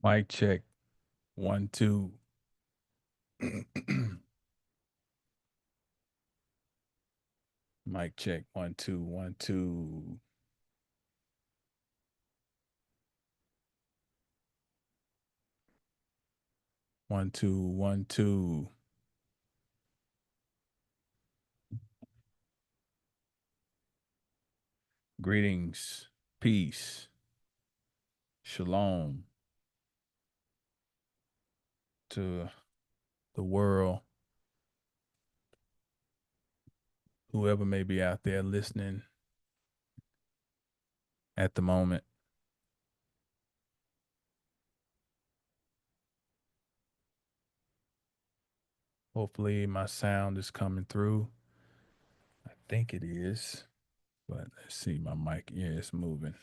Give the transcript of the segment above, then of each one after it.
Mic check. 1, 2. Mic check. 1, 2, 1, 2. 1, 2, 1, 2. Greetings, peace, shalom to the world, whoever may be out there listening at the moment. Hopefully, my sound is coming through. I think it is, but let's see. My mic, yeah, it's moving.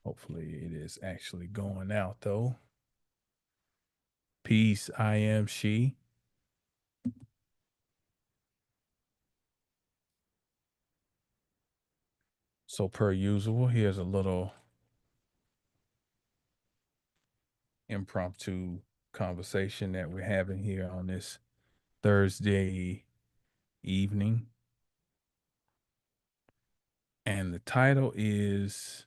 Hopefully, it is actually going out though. Peace, I am she. So, per usual, here's a little impromptu conversation that we're having here on this Thursday evening. And the title is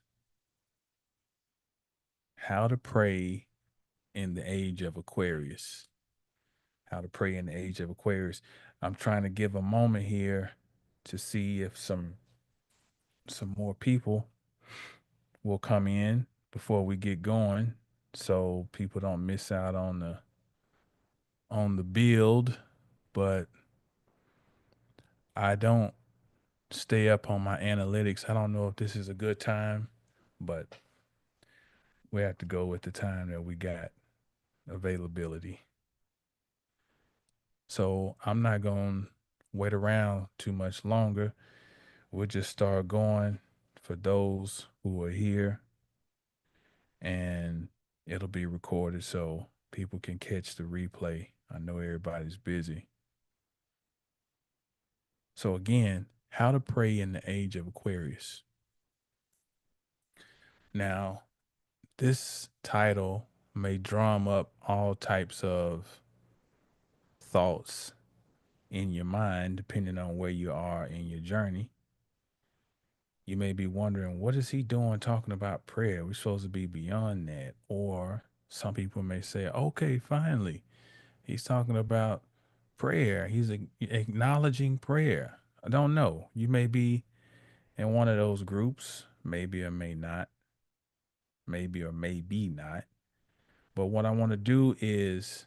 How to Pray in the Age of Aquarius. How to Pray in the Age of Aquarius. I'm trying to give a moment here to see if some more people will come in before we get going so people don't miss out on the build, but I don't stay up on my analytics. I don't know if this is a good time, but we have to go with the time that we got availability. So I'm not going to wait around too much longer. We'll just start going for those who are here, and it'll be recorded so people can catch the replay. I know everybody's busy. So, again, how to pray in the age of Aquarius. Now, this title may drum up all types of thoughts in your mind, depending on where you are in your journey. You may be wondering, what is he doing talking about prayer? We're supposed to be beyond that. Or some people may say, okay, finally, he's talking about prayer. He's acknowledging prayer. I don't know. You may be in one of those groups, maybe or may not, maybe or maybe not. But what I want to do is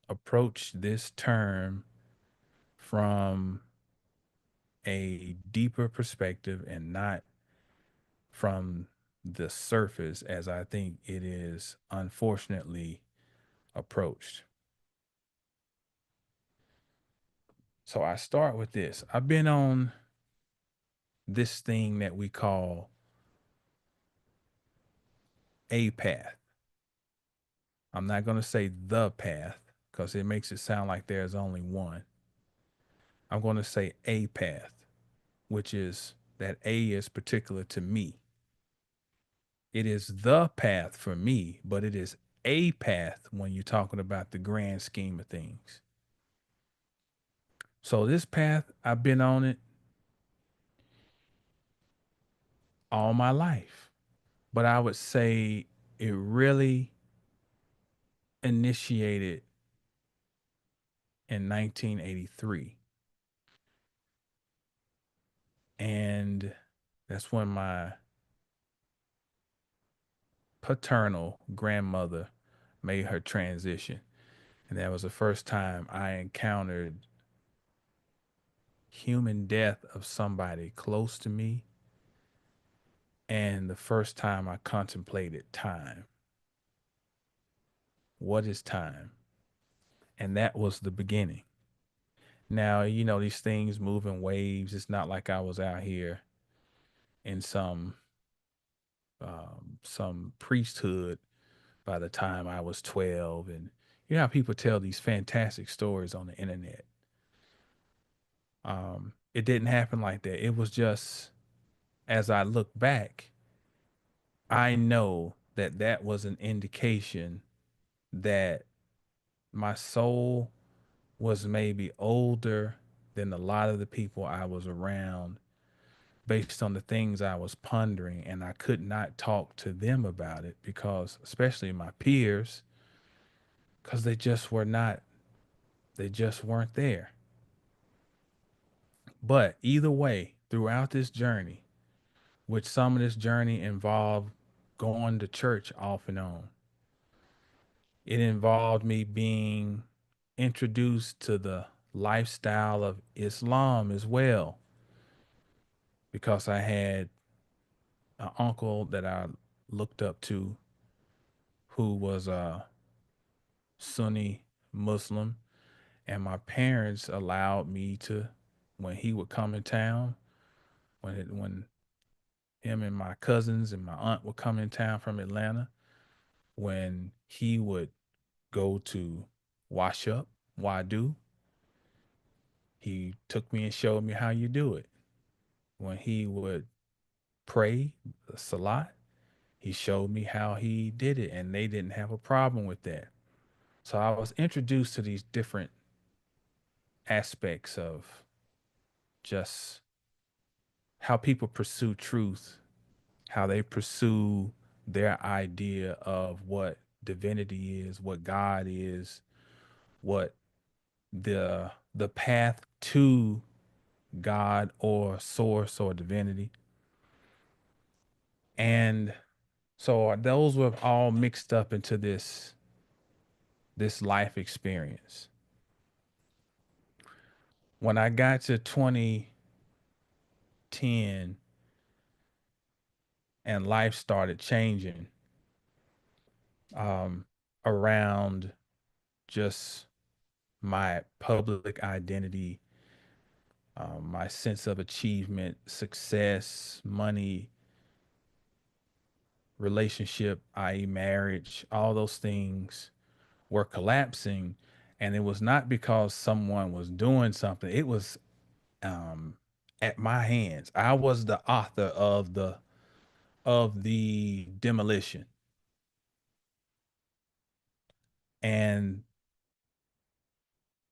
approach this term from a deeper perspective and not from the surface as I think it is unfortunately approached. So I start with this. I've been on this thing that we call a path. I'm not going to say the path because it makes it sound like there's only one. I'm going to say a path, which is that A is particular to me. It is the path for me, but it is a path when you're talking about the grand scheme of things. So this path, I've been on it all my life. But I would say it really initiated in 1983. And that's when my paternal grandmother made her transition. And that was the first time I encountered human death of somebody close to me, and the first time I contemplated time. What is time? And that was the beginning. Now, these things move in waves. It's not like I was out here in some priesthood by the time I was 12. And you know how people tell these fantastic stories on the internet. It didn't happen like that. It was just, as I look back, I know that that was an indication that my soul was maybe older than a lot of the people I was around based on the things I was pondering. And I could not talk to them about it because, especially my peers, because they just were not, they just weren't there. But either way, throughout this journey, which some of this journey involved going to church off and on, it involved me being introduced to the lifestyle of Islam as well, because I had an uncle that I looked up to who was a Sunni Muslim, and my parents allowed me to, when he would come in town, when him and my cousins and my aunt would come in town from Atlanta, when he would go to wash up, wadu, he took me and showed me how you do it. When he would pray the salat, he showed me how he did it, and they didn't have a problem with that. So I was introduced to these different aspects of just how people pursue truth, how they pursue their idea of what divinity is, what God is, what the path to God or source or divinity. And so those were all mixed up into this life experience. When I got to 2010 and life started changing, um, around just my public identity, my sense of achievement, success, money, relationship, i.e., marriage, all those things were collapsing. And it was not because someone was doing something, it was um, at my hands. I was the author of the demolition. And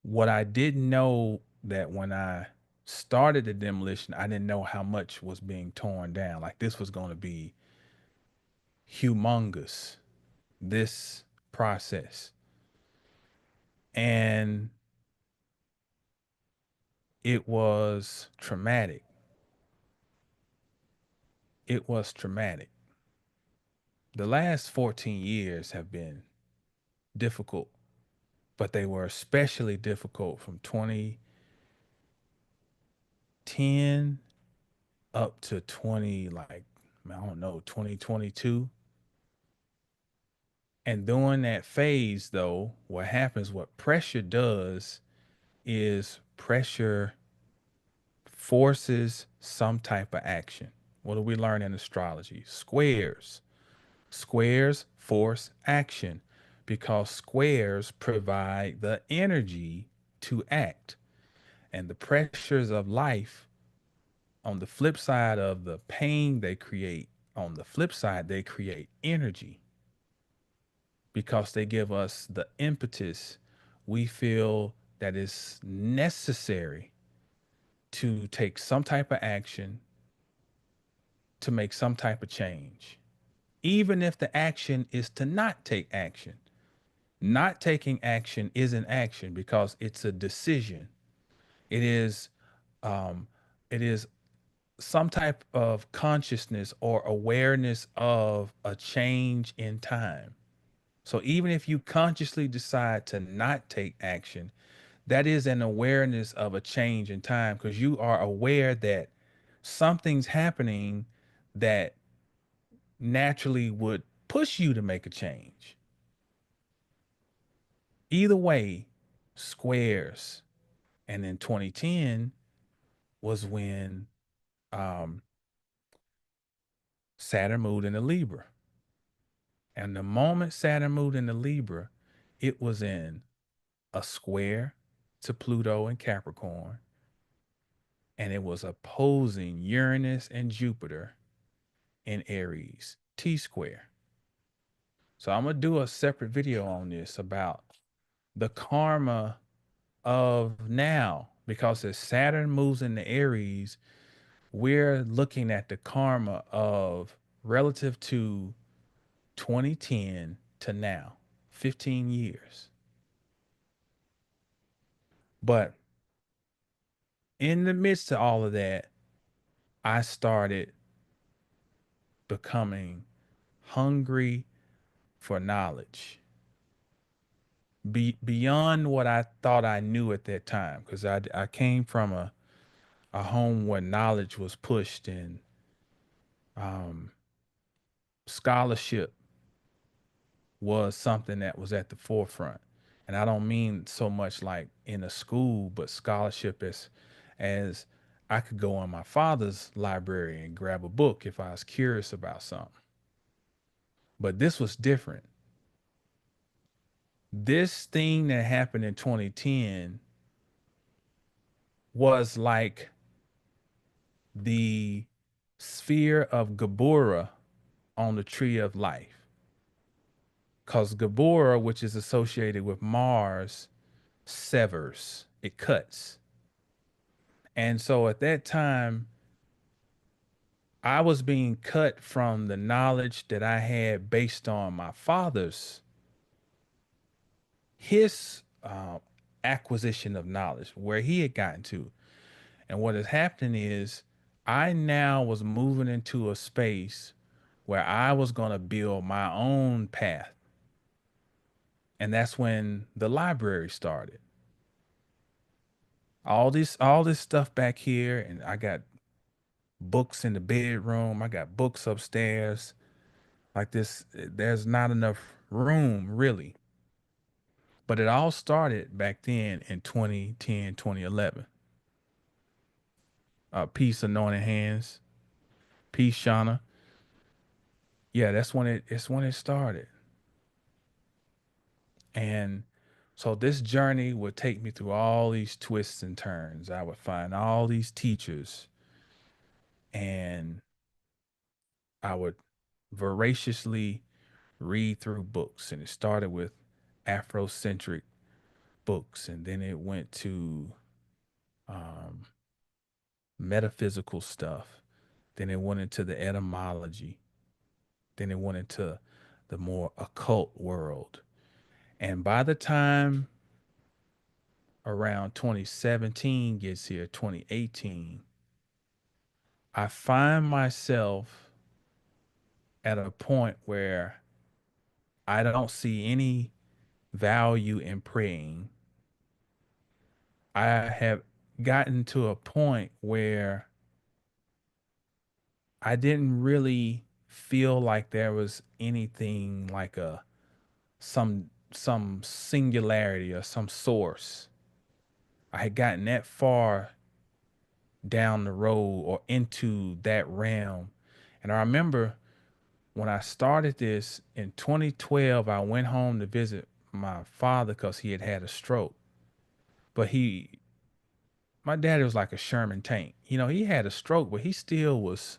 what I didn't know, that when I started the demolition, I didn't know how much was being torn down. Like this was going to be humongous, this process. And it was traumatic. It was traumatic. The last 14 years have been difficult, but they were especially difficult from 2010 up to 20, like, I don't know, 2022. And during that phase, though, what happens, what pressure does is pressure forces some type of action. What do we learn in astrology? Squares. Squares force action because squares provide the energy to act. And the pressures of life, on the flip side of the pain they create, on the flip side, they create energy because they give us the impetus we feel that is necessary to take some type of action, to make some type of change. Even if the action is to not take action, not taking action is an action because it's a decision. It is, um, it is some type of consciousness or awareness of a change in time. So even if you consciously decide to not take action, that is an awareness of a change in time because you are aware that something's happening that naturally would push you to make a change. Either way, squares. And in 2010 was when um, Saturn moved into Libra. And the moment Saturn moved into Libra, it was in a square to Pluto and Capricorn, and it was opposing Uranus and Jupiter in Aries, T square. So I'm gonna do a separate video on this about the karma of now, because as Saturn moves into Aries, we're looking at the karma of relative to 2010 to now, 15 years. But in the midst of all of that, I started becoming hungry for knowledge beyond what I thought I knew at that time. Because I came from a home where knowledge was pushed and um, scholarship was something that was at the forefront. And I don't mean so much like in a school, but scholarship as I could go in my father's library and grab a book if I was curious about something. But this was different. This thing that happened in 2010 was like the sphere of Gabora on the tree of life. Because Gabora, which is associated with Mars, severs, it cuts. And so at that time, I was being cut from the knowledge that I had based on my father's, his acquisition of knowledge, where he had gotten to. And what is happening is I now was moving into a space where I was going to build my own path. And that's when the library started. All this stuff back here, and I got books in the bedroom, I got books upstairs. Like this, there's not enough room really. But it all started back then in 2010, 2011. Peace, anointed hands. Peace, Shauna. Yeah, it's when it started. And so this journey would take me through all these twists and turns. I would find all these teachers and I would voraciously read through books. And it started with Afrocentric books, and then it went to um, metaphysical stuff. Then it went into the etymology. Then it went into the more occult world. And by the time around 2017 gets here, 2018, I find myself at a point where I don't see any value in praying. I have gotten to a point where I didn't really feel like there was anything like a some singularity or some source. I had gotten that far down the road or into that realm. And I remember when I started this in 2012, I went home to visit my father because he had had a stroke. But my daddy was like a Sherman tank. He had a stroke, but he still was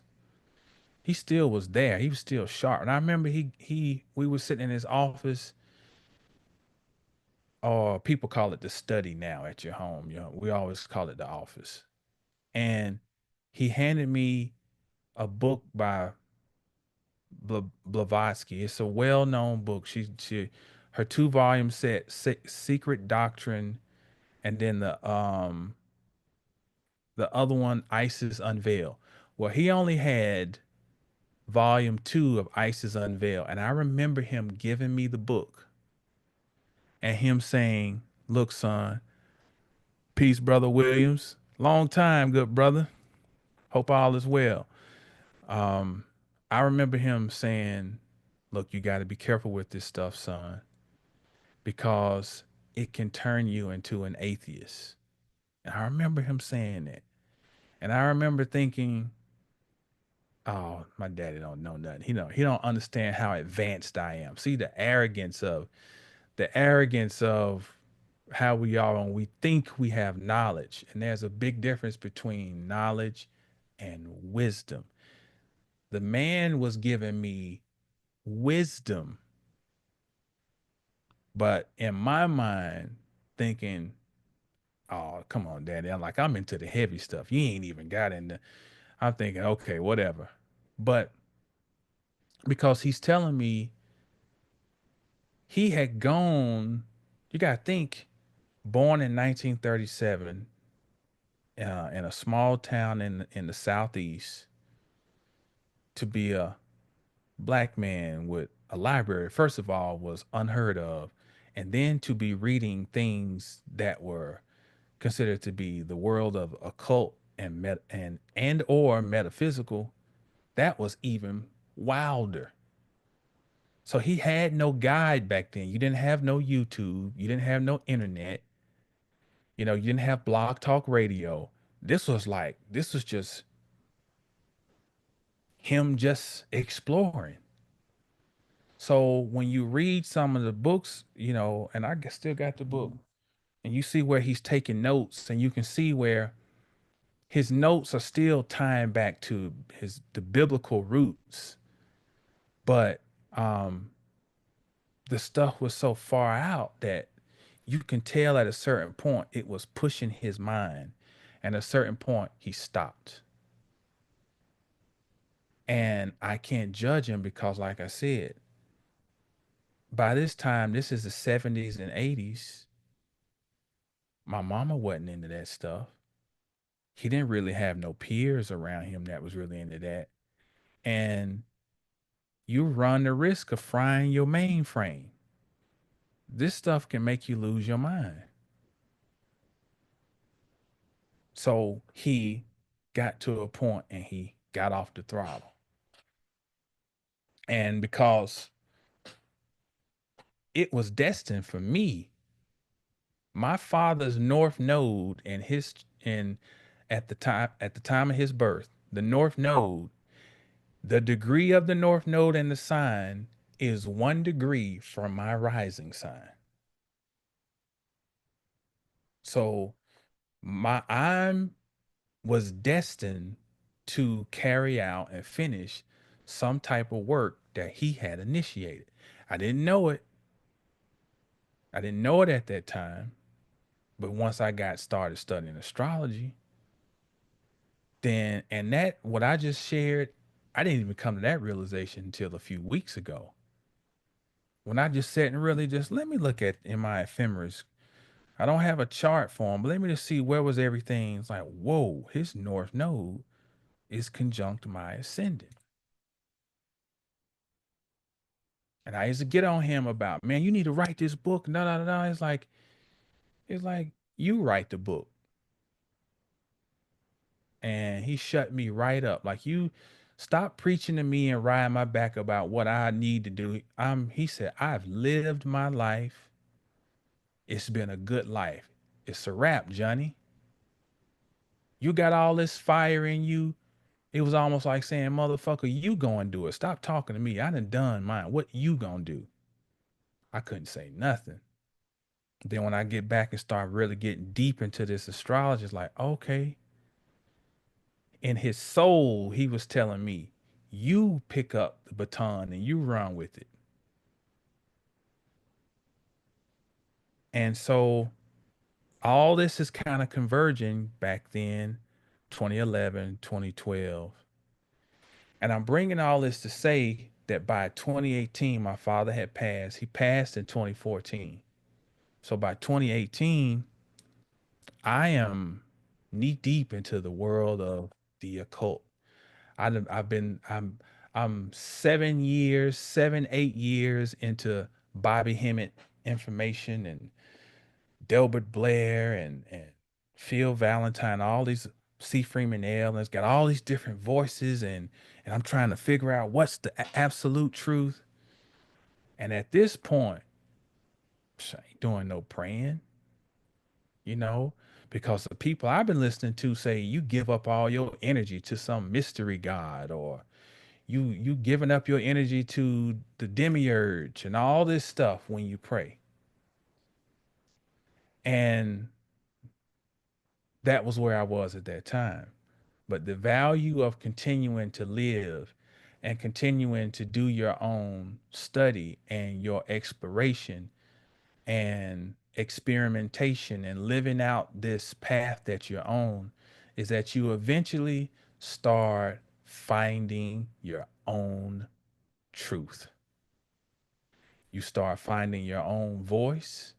there. He was still sharp. And I remember we were sitting in his office, or people call it the study now at your home. We always call it the office. And he handed me a book by Blavatsky. It's a well-known book. Her two-volume set, Secret Doctrine, and then the other one, Isis Unveiled. Well, he only had volume 2 of Isis Unveiled, and I remember him giving me the book and him saying, "Look, son, peace, brother Williams. Long time, good brother. Hope all is well." Um, I remember him saying, "Look, you got to be careful with this stuff, son, because it can turn you into an atheist." And I remember him saying that. And I remember thinking, "Oh, my daddy don't know nothing. He don't understand how advanced I am." See the arrogance of how we are when we think we have knowledge. And there's a big difference between knowledge and wisdom. The man was giving me wisdom But in my mind, thinking, oh, come on, daddy. I'm into the heavy stuff. You ain't even got into. I'm thinking, okay, whatever. But because he's telling me he had gone, you got to think, born in 1937 in a small town in the southeast, to be a black man with a library, first of all, was unheard of. And then to be reading things that were considered to be the world of occult and and or metaphysical, that was even wilder. So he had no guide back then. You didn't have no YouTube, you didn't have no internet, you didn't have blog talk radio. This was just him just exploring. So when you read some of the books, and still got the book, and you see where he's taking notes, and you can see where his notes are still tying back to the biblical roots, but um, the stuff was so far out that you can tell at a certain point it was pushing his mind, and at a certain point he stopped. And I can't judge him because, like I said, by this time, this is the 70s and 80s. My mama wasn't into that stuff. He didn't really have no peers around him that was really into that. And you run the risk of frying your mainframe. This stuff can make you lose your mind. So he got to a point and he got off the throttle. And because it was destined for me, my father's north node and his and at the time of his birth, the north node, the degree of the north node and the sign is 1 degree from my rising sign. So I'm was destined to carry out and finish some type of work that he had initiated. I didn't know it. I didn't know it at that time. But once I got started studying astrology, then, and that, what I just shared, I didn't even come to that realization until a few weeks ago. When I just sat and really just let me look at in my ephemeris. I don't have a chart for him, but let me just see where was everything. It's like, whoa, his north node is conjunct my ascendant. And I used to get on him about, man, you need to write this book. No, no, no, no. It's like you write the book. And he shut me right up. Like, you stop preaching to me and riding my back about what I need to do. He said, I've lived my life. It's been a good life. It's a wrap, Johnny. You got all this fire in you. It was almost like saying, motherfucker, you gonna do it. Stop talking to me. I done mine. What you gonna do? I couldn't say nothing. Then when I get back and start really getting deep into this astrology, it's like, okay. In his soul, he was telling me, you pick up the baton and you run with it. And so all this is kind of converging back then, 2011, 2012. And I'm bringing all this to say that by 2018, my father had passed. He passed in 2014. So by 2018, I am knee deep into the world of the occult. I've been I'm 7 years, 8 years into Bobby Hemmett information and Delbert Blair and Phil Valentine, all these C. Freeman L. And it's got all these different voices and I'm trying to figure out what's the absolute truth. And at this point, I ain't doing no praying, you know, because the people I've been listening to say you give up all your energy to some mystery god, or you giving up your energy to the demiurge and all this stuff when you pray. And that was where I was at that time. But the value of continuing to live and continuing to do your own study and your exploration and experimentation and living out this path that you're on is that you eventually start finding your own truth. You start finding your own voice,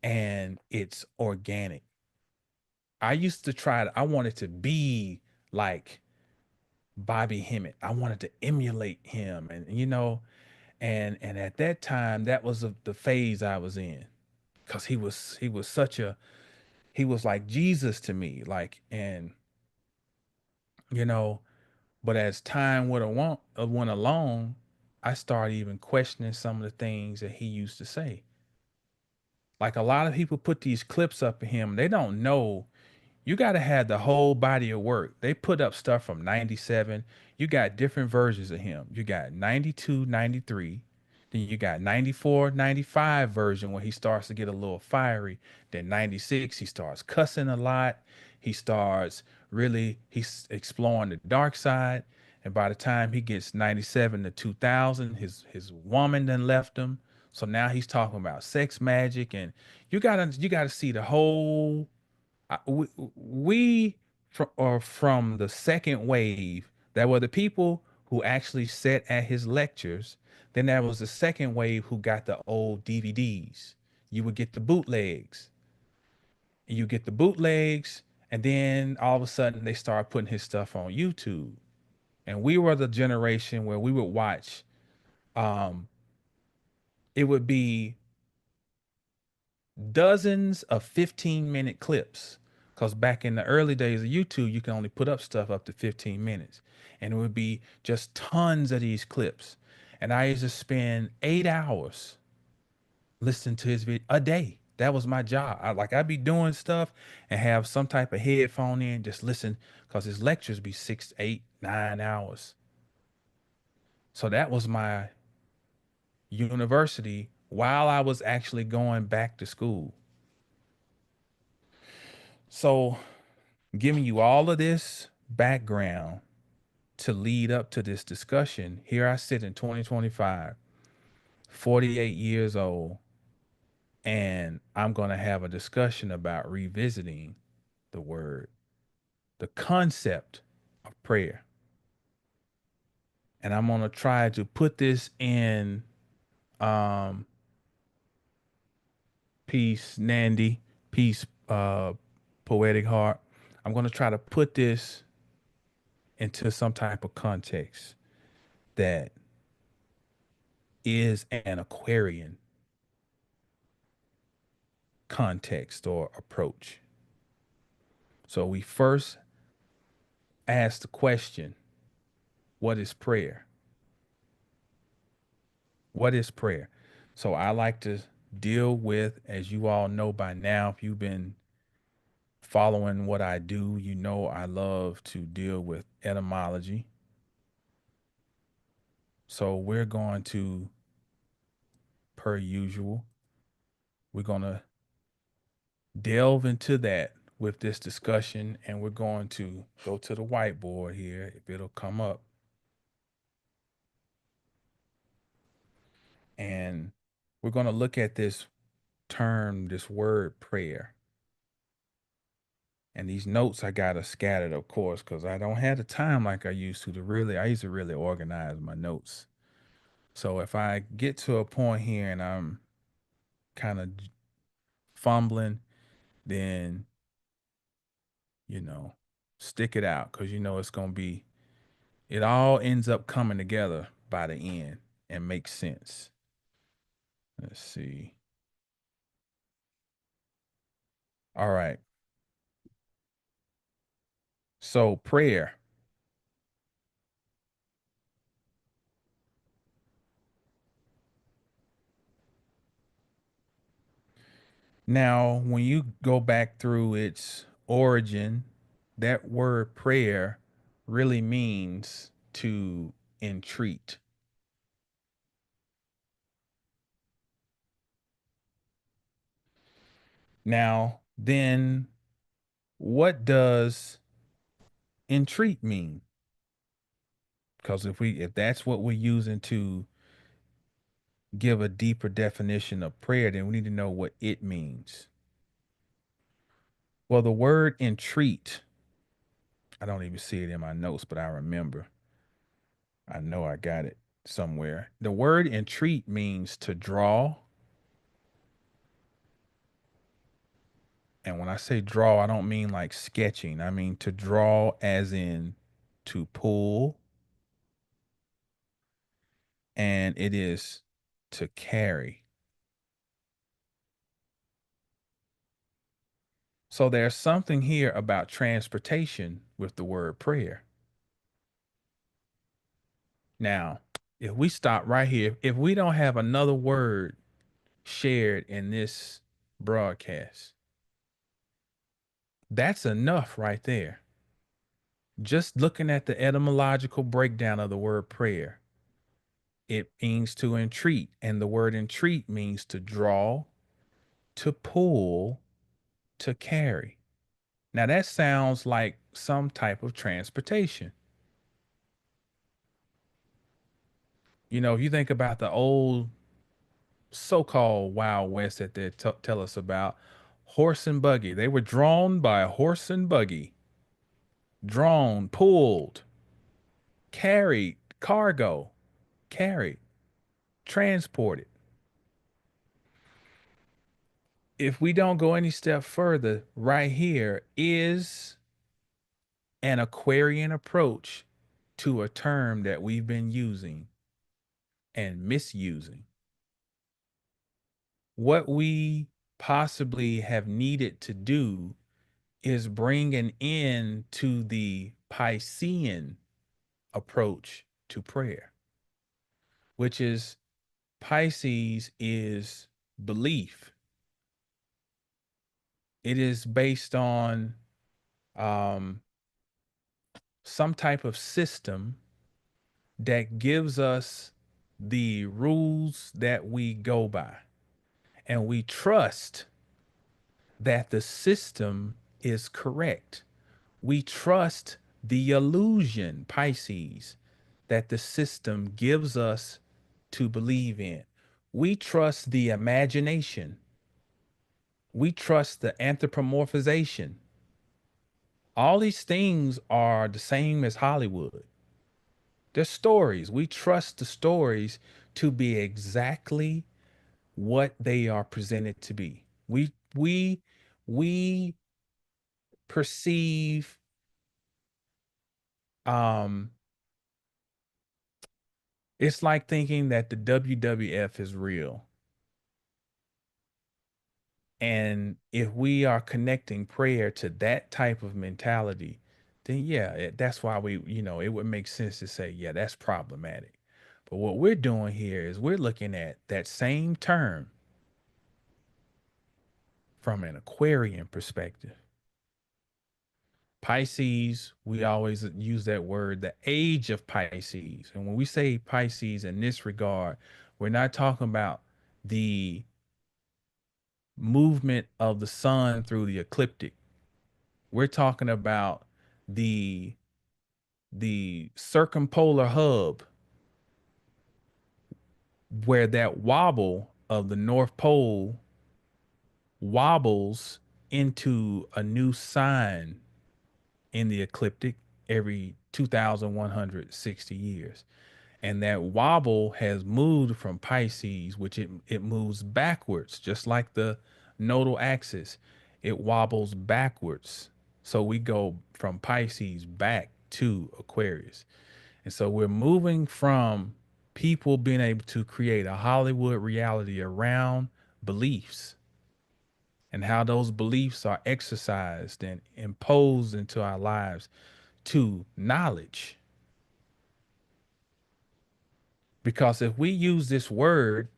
and it's organic. I used to try to, I wanted to be like Bobby Hemmett. I wanted to emulate him. And, and at that time, that was the phase I was in. Cause he was such a, he was like Jesus to me. Like, and, you know, but as time went along, I started even questioning some of the things that he used to say. Like a lot of people put these clips up of him, they don't know you got to have the whole body of work. They put up stuff from 97. You got different versions of him. You got 92, 93. Then you got 94, 95 version when he starts to get a little fiery. Then 96, he starts cussing a lot. He starts really, he's exploring the dark side. And by the time he gets 97 to 2000, his woman done left him. So now he's talking about sex magic, and you gotta see the whole we are from the second wave. That were the people who actually sat at his lectures. Then there was the second wave who got the old DVDs. You would get the bootlegs. You get the bootlegs, and then all of a sudden they start putting his stuff on YouTube. And we were the generation where we would watch. Um, it would be dozens of 15-minute clips. Because back in the early days of YouTube, you can only put up stuff up to 15 minutes. And it would be just tons of these clips. And I used to spend 8 hours listening to his video a day. That was my job. I'd be doing stuff and have some type of headphone in, just listen, because his lectures be 6, 8, 9 hours. So that was my university while I was actually going back to school. So giving you all of this background to lead up to this discussion, here I sit in 2025, 48 years old, and I'm going to have a discussion about revisiting the word, the concept of prayer. And I'm going to try to put this in um, peace, Nandi, peace, poetic heart. I'm going to try to put this into some type of context that is an Aquarian context or approach. So we first ask the question, what is prayer? What is prayer? So I like to deal with, as you all know by now, if you've been following what I do, you know I love to deal with etymology. So we're going to, per usual, we're going to delve into that with this discussion, and we're going to go to the whiteboard here, if it'll come up. And we're going to look at this term, this word prayer. And these notes I got are scattered, of course, because I don't have the time like I used to really organize my notes. So if I get to a point here and I'm kind of fumbling, then, you know, stick it out, because it's going to be, it all ends up coming together by the end and makes sense. Let's see. All right. So prayer. Now, when you go back through its origin, that word prayer really means to entreat. Now, then what does entreat mean? Because if that's what we're using to give a deeper definition of prayer, then we need to know what it means. Well, the word entreat, I don't even see it in my notes, but I remember. I know I got it somewhere. The word entreat means to draw. And when I say draw, I don't mean like sketching. I mean to draw as in to pull, and it is to carry. So there's something here about transportation with the word prayer. Now, if we stop right here, if we don't have another word shared in this broadcast, that's enough right there. Just looking at the etymological breakdown of the word prayer, it means to entreat, and the word entreat means to draw, to pull, to carry. Now that sounds like some type of transportation. You know, if you think about the old so-called Wild West that they tell us about, horse and buggy. They were drawn by a horse and buggy, drawn, pulled, carried, cargo, carried, transported. If we don't go any step further, right here is an Aquarian approach to a term that we've been using and misusing. What we possibly have needed to do is bring an end to the Piscean approach to prayer, which is Pisces is belief. It is based on um, some type of system that gives us the rules that we go by. And we trust that the system is correct. We trust the illusion, Pisces, that the system gives us to believe in. We trust the imagination. We trust the anthropomorphization. All these things are the same as Hollywood. They're stories. We trust the stories to be exactly what they are presented to be. We perceive um it's like thinking that the WWF is real. And if we are connecting prayer to that type of mentality, then yeah, that's why it would make sense to say, yeah, that's problematic. But what we're doing here is we're looking at that same term from an Aquarian perspective. Pisces, we always use that word, the age of Pisces. And when we say Pisces in this regard, we're not talking about the movement of the sun through the ecliptic. We're talking about the the circumpolar hub where that wobble of the North Pole wobbles into a new sign in the ecliptic every 2,160 years. And that wobble has moved from Pisces, which it moves backwards, just like the nodal axis. It wobbles backwards. So we go from Pisces back to Aquarius. And so we're moving from people being able to create a Hollywood reality around beliefs and how those beliefs are exercised and imposed into our lives to knowledge. Because if we use this word,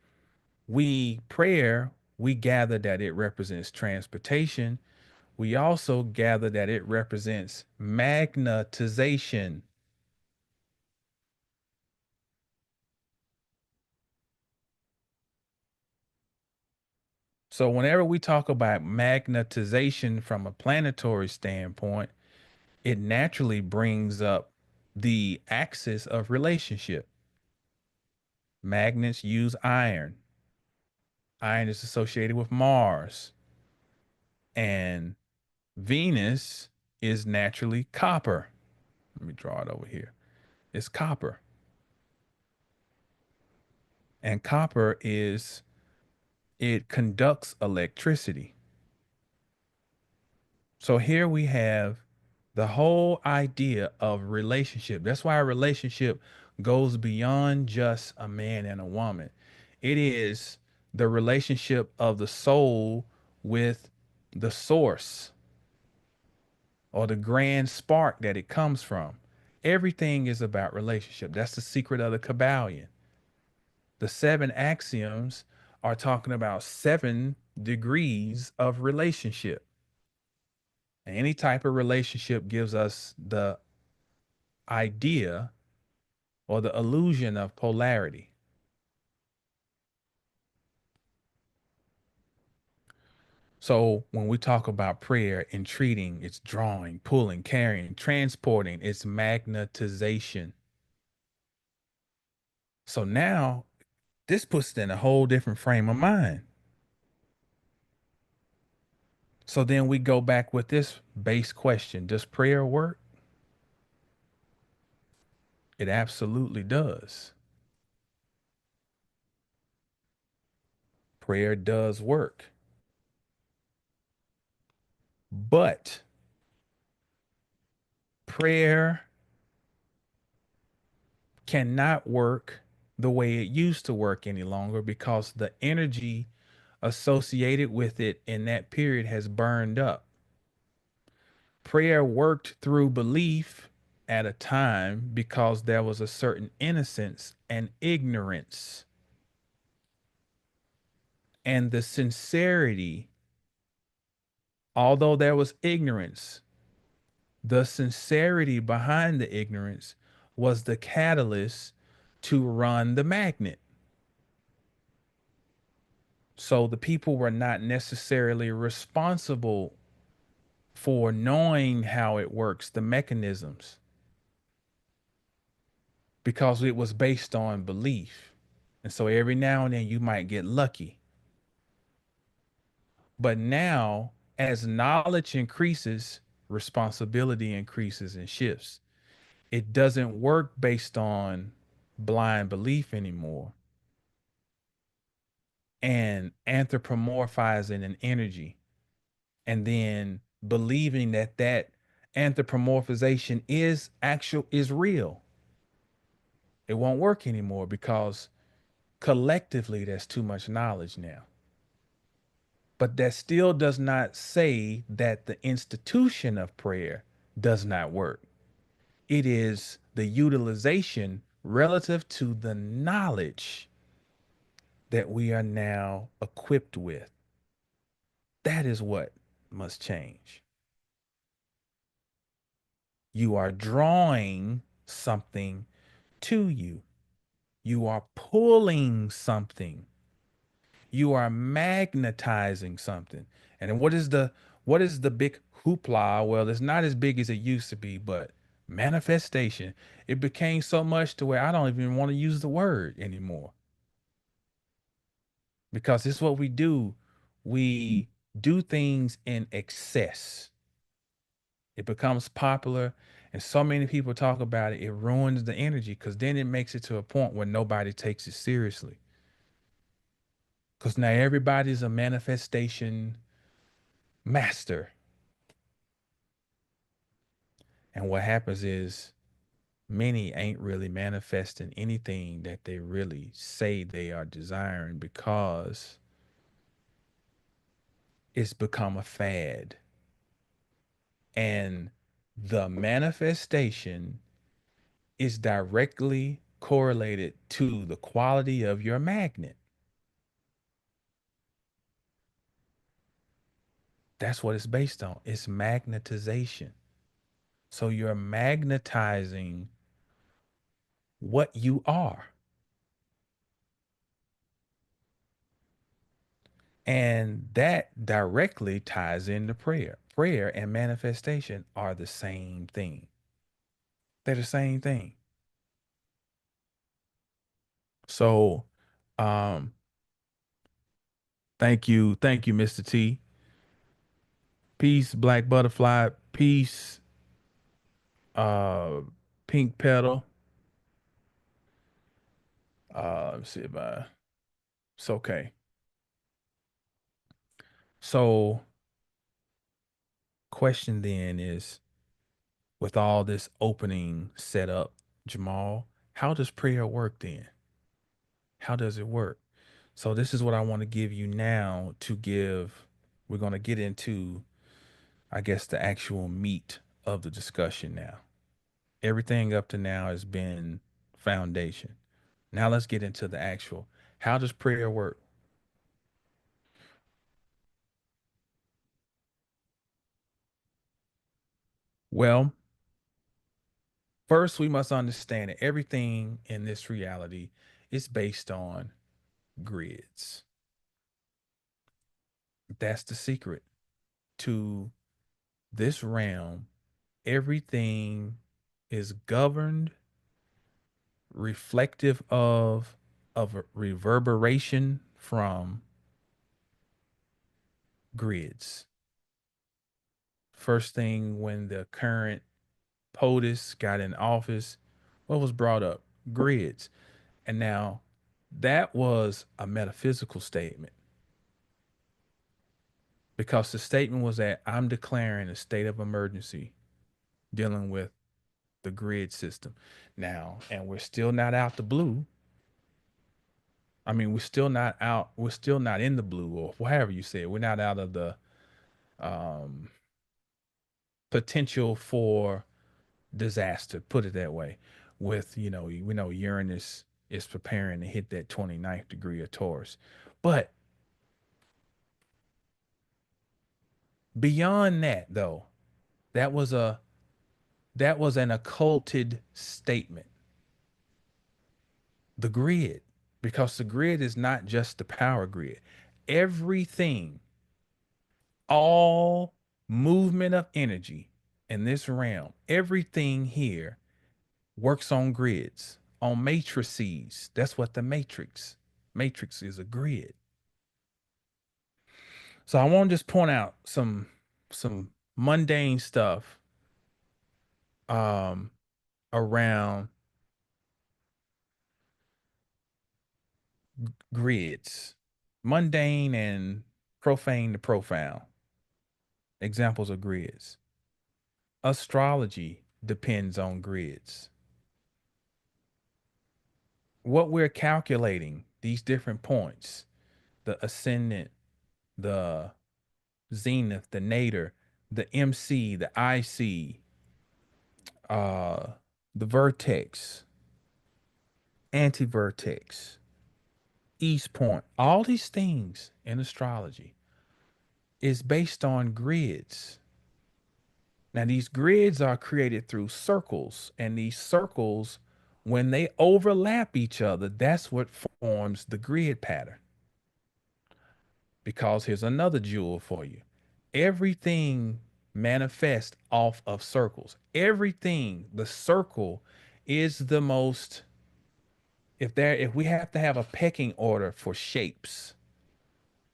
we gather that it represents transportation. We also gather that it represents magnetization. So whenever we talk about magnetization from a planetary standpoint, it naturally brings up the axis of relationship. Magnets use iron. Iron is associated with Mars. And Venus is naturally copper. Let me draw it over here. It's copper. And copper is, it conducts electricity. So here we have the whole idea of relationship. That's why a relationship goes beyond just a man and a woman. It is the relationship of the soul with the source or the grand spark that it comes from. Everything is about relationship. That's the secret of the Kabbalion. The seven axioms are talking about 7 degrees of relationship. Any type of relationship gives us the idea or the illusion of polarity. So when we talk about prayer, entreating, it's drawing, pulling, carrying, transporting, it's magnetization. So now this puts it in a whole different frame of mind. So then we go back with this base question. Does prayer work? It absolutely does. Prayer does work. But prayer cannot work the way it used to work any longer because the energy associated with it in that period has burned up. Prayer worked through belief at a time because there was a certain innocence and ignorance, and the sincerity, although there was ignorance, the sincerity behind the ignorance was the catalyst to run the magnet. So the people were not necessarily responsible for knowing how it works, the mechanisms, because it was based on belief. And so every now and then you might get lucky. But now, as knowledge increases, responsibility increases and shifts. It doesn't work based on blind belief anymore and anthropomorphizing an energy and then believing that that anthropomorphization is real. It won't work anymore because collectively there's too much knowledge now. But that still does not say that the institution of prayer does not work. It is the utilization relative to the knowledge that we are now equipped with. That is what must change. You are drawing something to you. You are pulling something. You are magnetizing something. And then what is the big hoopla? Well, it's not as big as it used to be, but manifestation. It became so much to where I don't even want to use the word anymore. Because it's what we do. We do things in excess. It becomes popular and so many people talk about it. It ruins the energy because then it makes it to a point where nobody takes it seriously. Because now everybody's a manifestation master. And what happens is many ain't really manifesting anything that they really say they are desiring because it's become a fad. And the manifestation is directly correlated to the quality of your magnet. That's what it's based on. It's magnetization. So you're magnetizing what you are. And that directly ties into prayer. Prayer and manifestation are the same thing. They're the same thing. So, um, thank you, Mr. T. Peace, Black Butterfly. Peace, uh, Pink Petal. Let's see if I. It's okay. So, question then is, with all this opening set up, Jamal, how does prayer work then? How does it work? So this is what I want to give you now to give. We're going to get into, I guess, the actual meat of the discussion now. Everything up to now has been foundation. Now let's get into the actual. How does prayer work? Well, first we must understand that everything in this reality is based on grids. That's the secret to this realm. Everything is governed, reflective of a reverberation from grids. First thing when the current POTUS got in office, what was brought up? Grids. And now that was a metaphysical statement because the statement was that I'm declaring a state of emergency dealing with the grid system. Now, and we're still not out the blue. I mean, we're still not out, we're still not in the blue, or however you say it. We're not out of the um, potential for disaster, put it that way. With, we know Uranus is preparing to hit that 29th degree of Taurus. But beyond that, though, that was a that was an occulted statement. The grid, because the grid is not just the power grid. Everything, all movement of energy in this realm, everything here works on grids, on matrices. That's what the matrix is, a grid. So I want to just point out some mundane stuff um around grids. Mundane and profane to profound. Examples of grids. Astrology depends on grids. What we're calculating, these different points, the ascendant, the zenith, the nadir, the MC, the IC, uh, the vertex, anti-vertex, east point, all these things in astrology is based on grids. Now, these grids are created through circles, and these circles, when they overlap each other, that's what forms the grid pattern. Because here's another jewel for you. Everything manifests off of circles. Everything, the circle is the most, if we have to have a pecking order for shapes,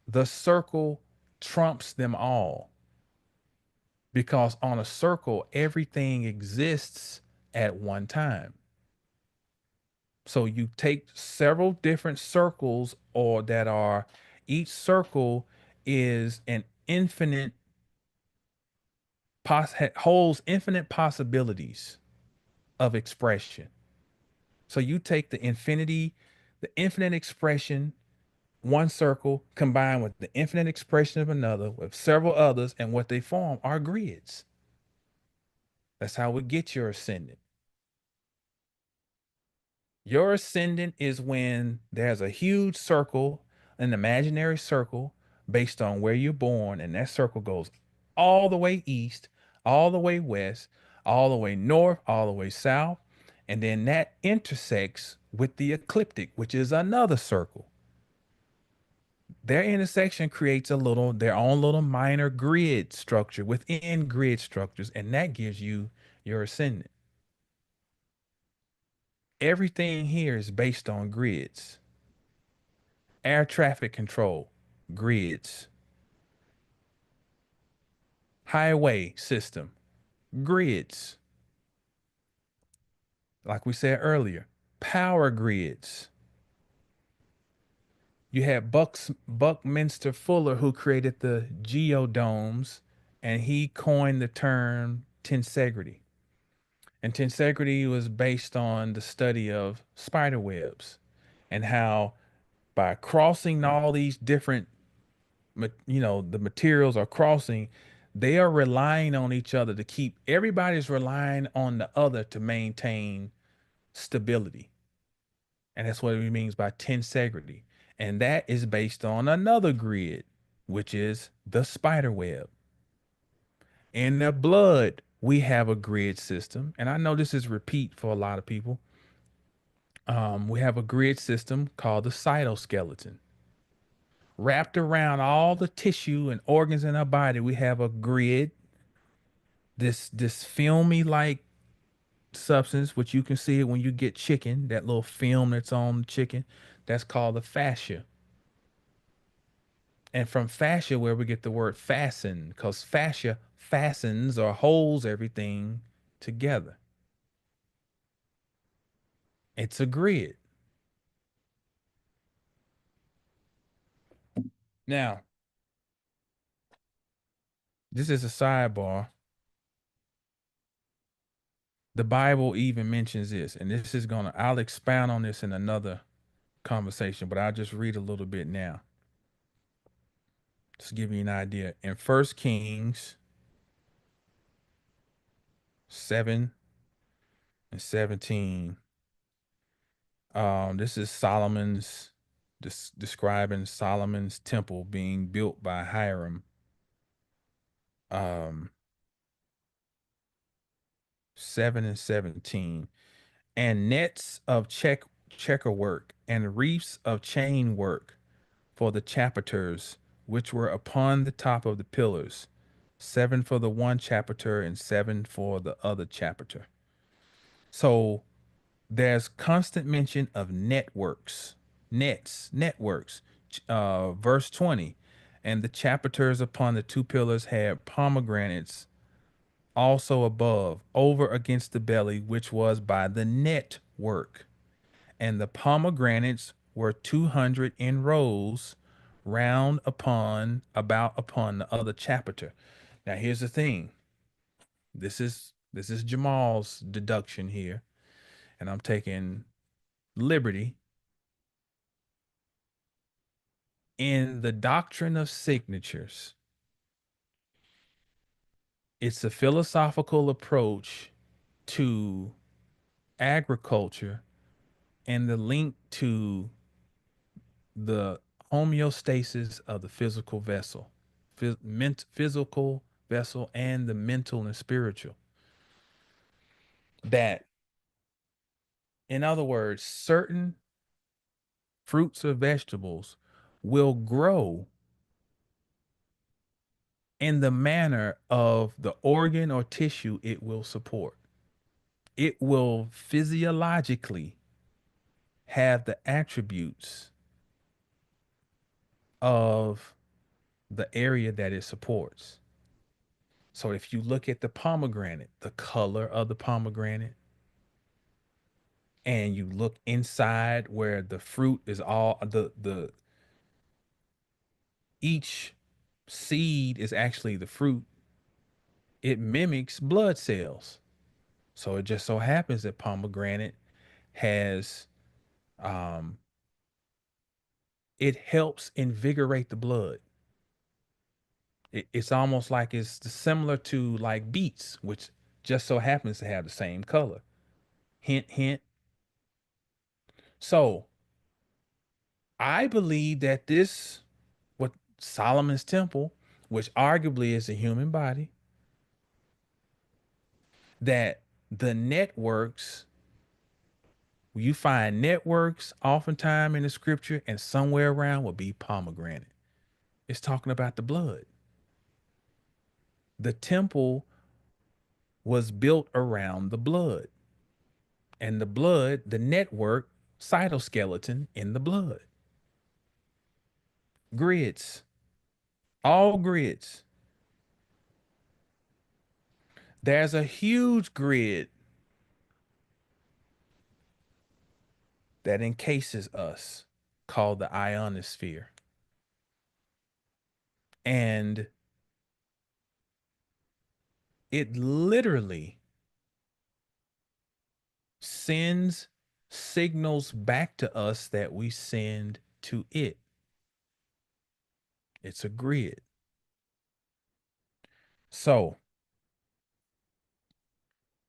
the circle trumps them all. Because on a circle, everything exists at one time. So you take several different circles, or that are, each circle is an infinite holds infinite possibilities of expression. So you take the infinite expression, one circle combined with the infinite expression of another with several others, and what they form are grids. That's how we get your ascendant. Your ascendant is when there's a huge circle, an imaginary circle based on where you're born, and that circle goes all the way east, all the way west, all the way north, all the way south, and then that intersects with the ecliptic, which is another circle. Their intersection creates their own little minor grid structure within grid structures, and that gives you your ascendant. Everything here is based on grids. Air traffic control, grids. Highway system, grids. Like we said earlier, power grids. You had Buckminster Fuller who created the geodomes, and he coined the term tensegrity. And tensegrity was based on the study of spider webs and how by crossing all these different, the materials are crossing, they are relying on each other to keep, everybody's relying on the other to maintain stability. And that's what it means by tensegrity. And that is based on another grid, which is the spider web. In the blood, we have a grid system. And I know this is repeat for a lot of people. We have a grid system called the cytoskeleton. Wrapped around all the tissue and organs in our body, we have a grid, this filmy like substance, which you can see it when you get chicken, that little film that's on the chicken, that's called the fascia. And from fascia, where we get the word fasten, because fascia fastens or holds everything together. It's a grid. Now, this is a sidebar. The Bible even mentions this, and this is gonna, I'll expound on this in another conversation, but I'll just read a little bit now. Just to give you an idea. In First Kings 7 and 17, this is Solomon's, describing Solomon's temple being built by Hiram. Um, 7 and 17. And nets of checker work and reefs of chain work for the chapiters which were upon the top of the pillars, 7 for the one chapiter and 7 for the other chapiter. So there's constant mention of networks, networks. Verse 20, and the chapiters upon the two pillars had pomegranates also above, over against the belly, which was by the network. And the pomegranates were 200 in rows round upon, about upon the other chapiter. Now here's the thing. This is Jamal's deduction here, and I'm taking liberty. In the doctrine of signatures, it's a philosophical approach to agriculture and the link to the homeostasis of the physical vessel, physical vessel, and the mental and spiritual. That, in other words, certain fruits or vegetables will grow in the manner of the organ or tissue it will support. It will physiologically have the attributes of the area that it supports. So if you look at the pomegranate, the color of the pomegranate, and you look inside where the fruit is all the each seed is actually the fruit, it mimics blood cells. So it just so happens that pomegranate has um it helps invigorate the blood. It's almost like it's similar to like beets, which just so happens to have the same color. Hint, hint. So I believe that this, what Solomon's temple, which arguably is a human body, that the networks, you find networks oftentimes in the scripture, and somewhere around will be pomegranate. It's talking about the blood. The temple was built around the blood. And the blood, the network, cytoskeleton in the blood. Grids, all grids. There's a huge grid that encases us called the ionosphere. And it literally sends signals back to us that we send to it. It's a grid. So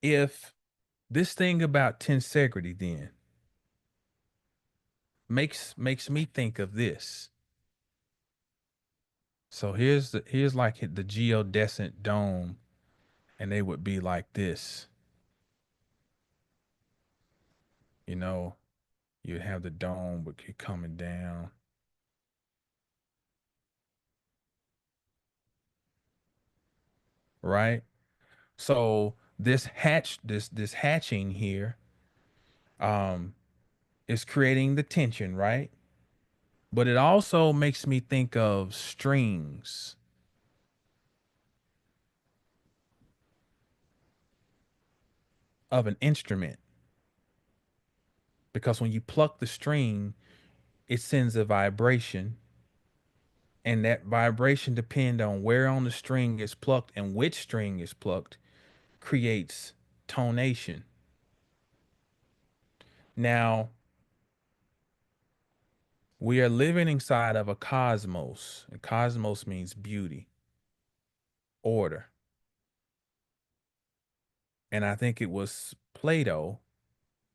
if this thing about tensegrity then makes me think of this. So here's like the geodesic dome, and they would be like this. You know, you'd have the dome but keep coming down, right? So this hatching here um is creating the tension, right? But it also makes me think of strings of an instrument, because when you pluck the string, it sends a vibration, and that vibration, depend on where on the string is plucked and which string is plucked, creates tonation. Now, we are living inside of a cosmos, and cosmos means beauty, order. And I think it was Plato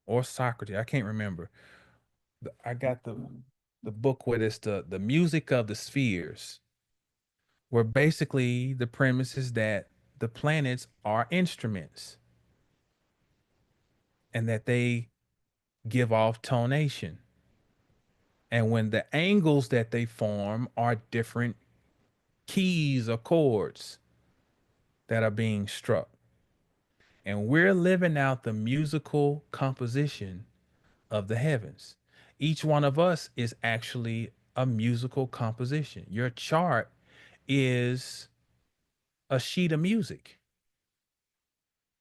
or Socrates, I can't remember. I got the book where it's the music of the spheres, where basically the premise is that the planets are instruments and that they give off tonation. And when the angles that they form are different keys or chords that are being struck. And we're living out the musical composition of the heavens. Each one of us is actually a musical composition. Your chart is a sheet of music.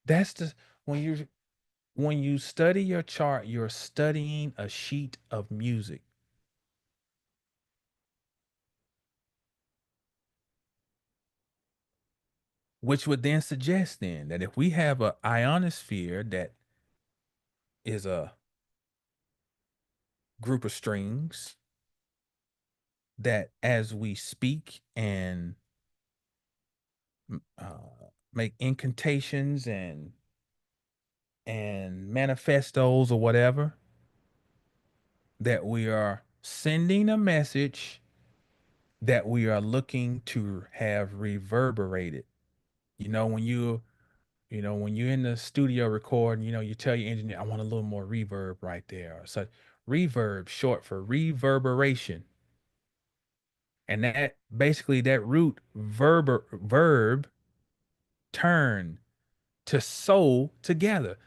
That's the when you study your chart, you're studying a sheet of music, which would then suggest then that if we have a ionosphere that is a group of strings, that as we speak and make incantations and manifestos or whatever, that we are sending a message that we are looking to have reverberated. You know, when you're in the studio recording, you tell your engineer, I want a little more reverb right there. So reverb, short for reverberation. And that basically that root verb turn to sew together.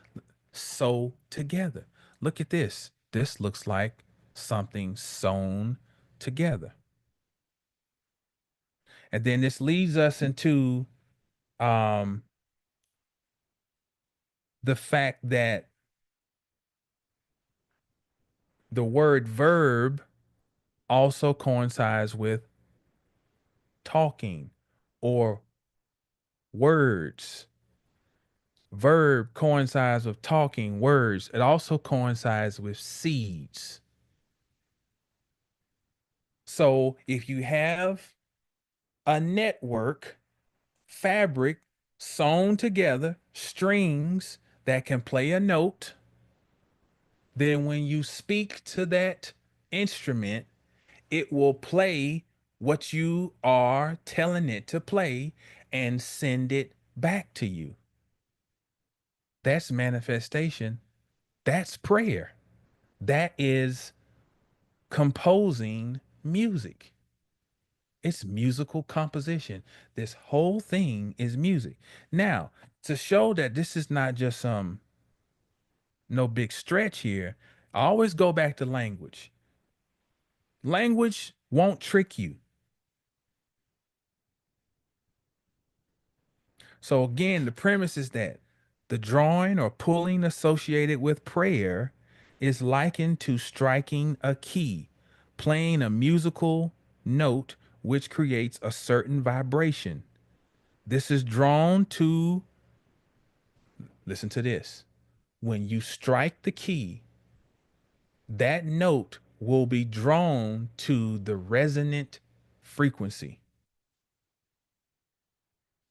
Sew together. Look at this. This looks like something sewn together. And then this leads us into um, the fact that the word verb also coincides with talking or words. Verb coincides with talking words. It also coincides with seeds. So if you have a network, fabric sewn together, strings that can play a note, then when you speak to that instrument, it will play what you are telling it to play and send it back to you. That's manifestation. That's prayer. That is composing music. It's musical composition. This whole thing is music. Now, to show that this is not just some no big stretch here. I always go back to language. Language won't trick you. So again, the premise is that the drawing or pulling associated with prayer is likened to striking a key, playing a musical note which creates a certain vibration. This is drawn to, listen to this, when you strike the key, that note will be drawn to the resonant frequency.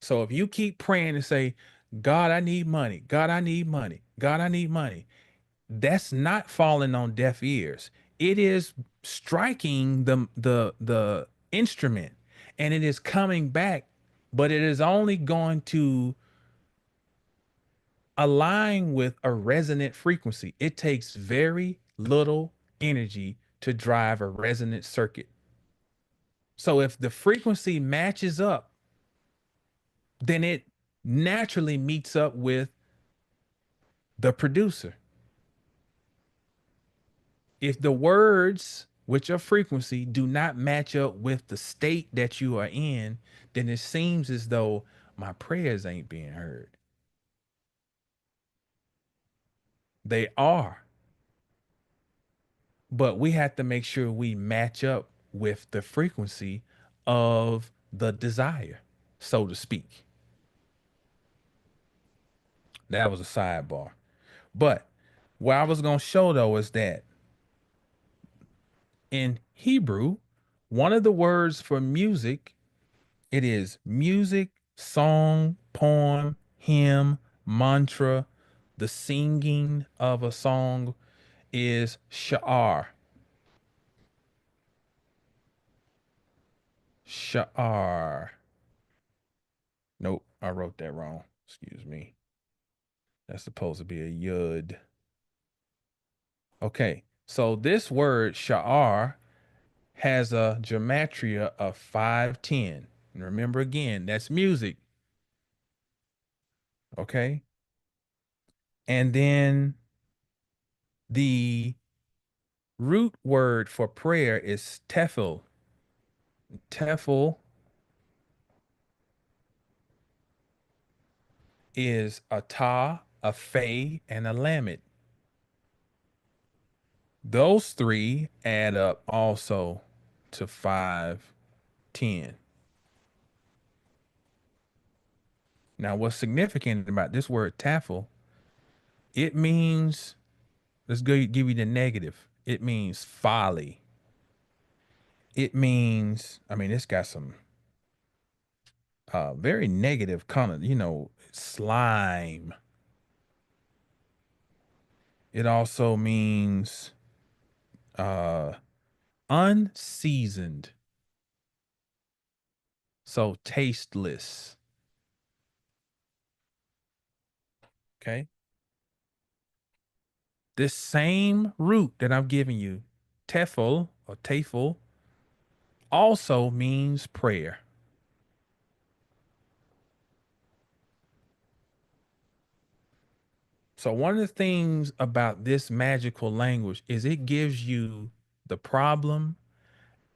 So if you keep praying and say, God, I need money. God, I need money. God, I need money. That's not falling on deaf ears. It is striking the instrument and it is coming back, but it is only going to align with a resonant frequency. It takes very little energy to drive a resonant circuit. So if the frequency matches up, then it naturally meets up with the producer. If the words with your frequency do not match up with the state that you are in, then it seems as though my prayers ain't being heard. They are, but we have to make sure we match up with the frequency of the desire, so to speak. That was a sidebar. But what I was going to show though is that in Hebrew, one of the words for music, it is music, song, poem, hymn, mantra. The singing of a song is sha'ar. Sha'ar. Nope, I wrote that wrong. Excuse me. That's supposed to be a yud. Okay, so this word sha'ar has a gematria of 510. And remember again, that's music. Okay. And then the root word for prayer is tefil. Tefil is a ta, a fe, and a lamet. Those three add up also to 510. Now, what's significant about this word tafel, it means, let's go give you the negative. It means folly. It means, I mean, it's got some very negative kind of, slime. It also means uh unseasoned, so tasteless. Okay. This same root that I'm giving you, tefel or tafel, also means prayer. So one of the things about this magical language is it gives you the problem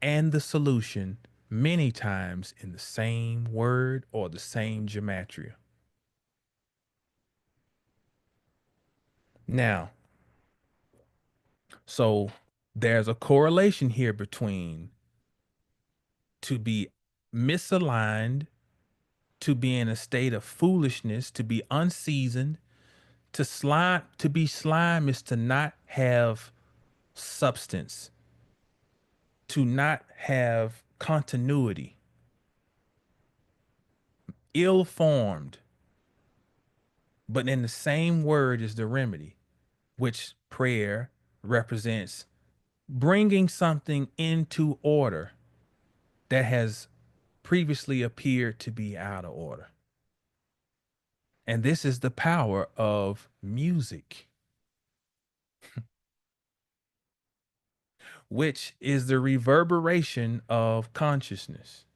and the solution many times in the same word or the same gematria. Now, so there's a correlation here between to be misaligned, to be in a state of foolishness, to be unseasoned, to slime, to be slime is to not have substance, to not have continuity, ill formed, but in the same word is the remedy, which prayer represents bringing something into order that has previously appeared to be out of order. And this is the power of music, which is the reverberation of consciousness.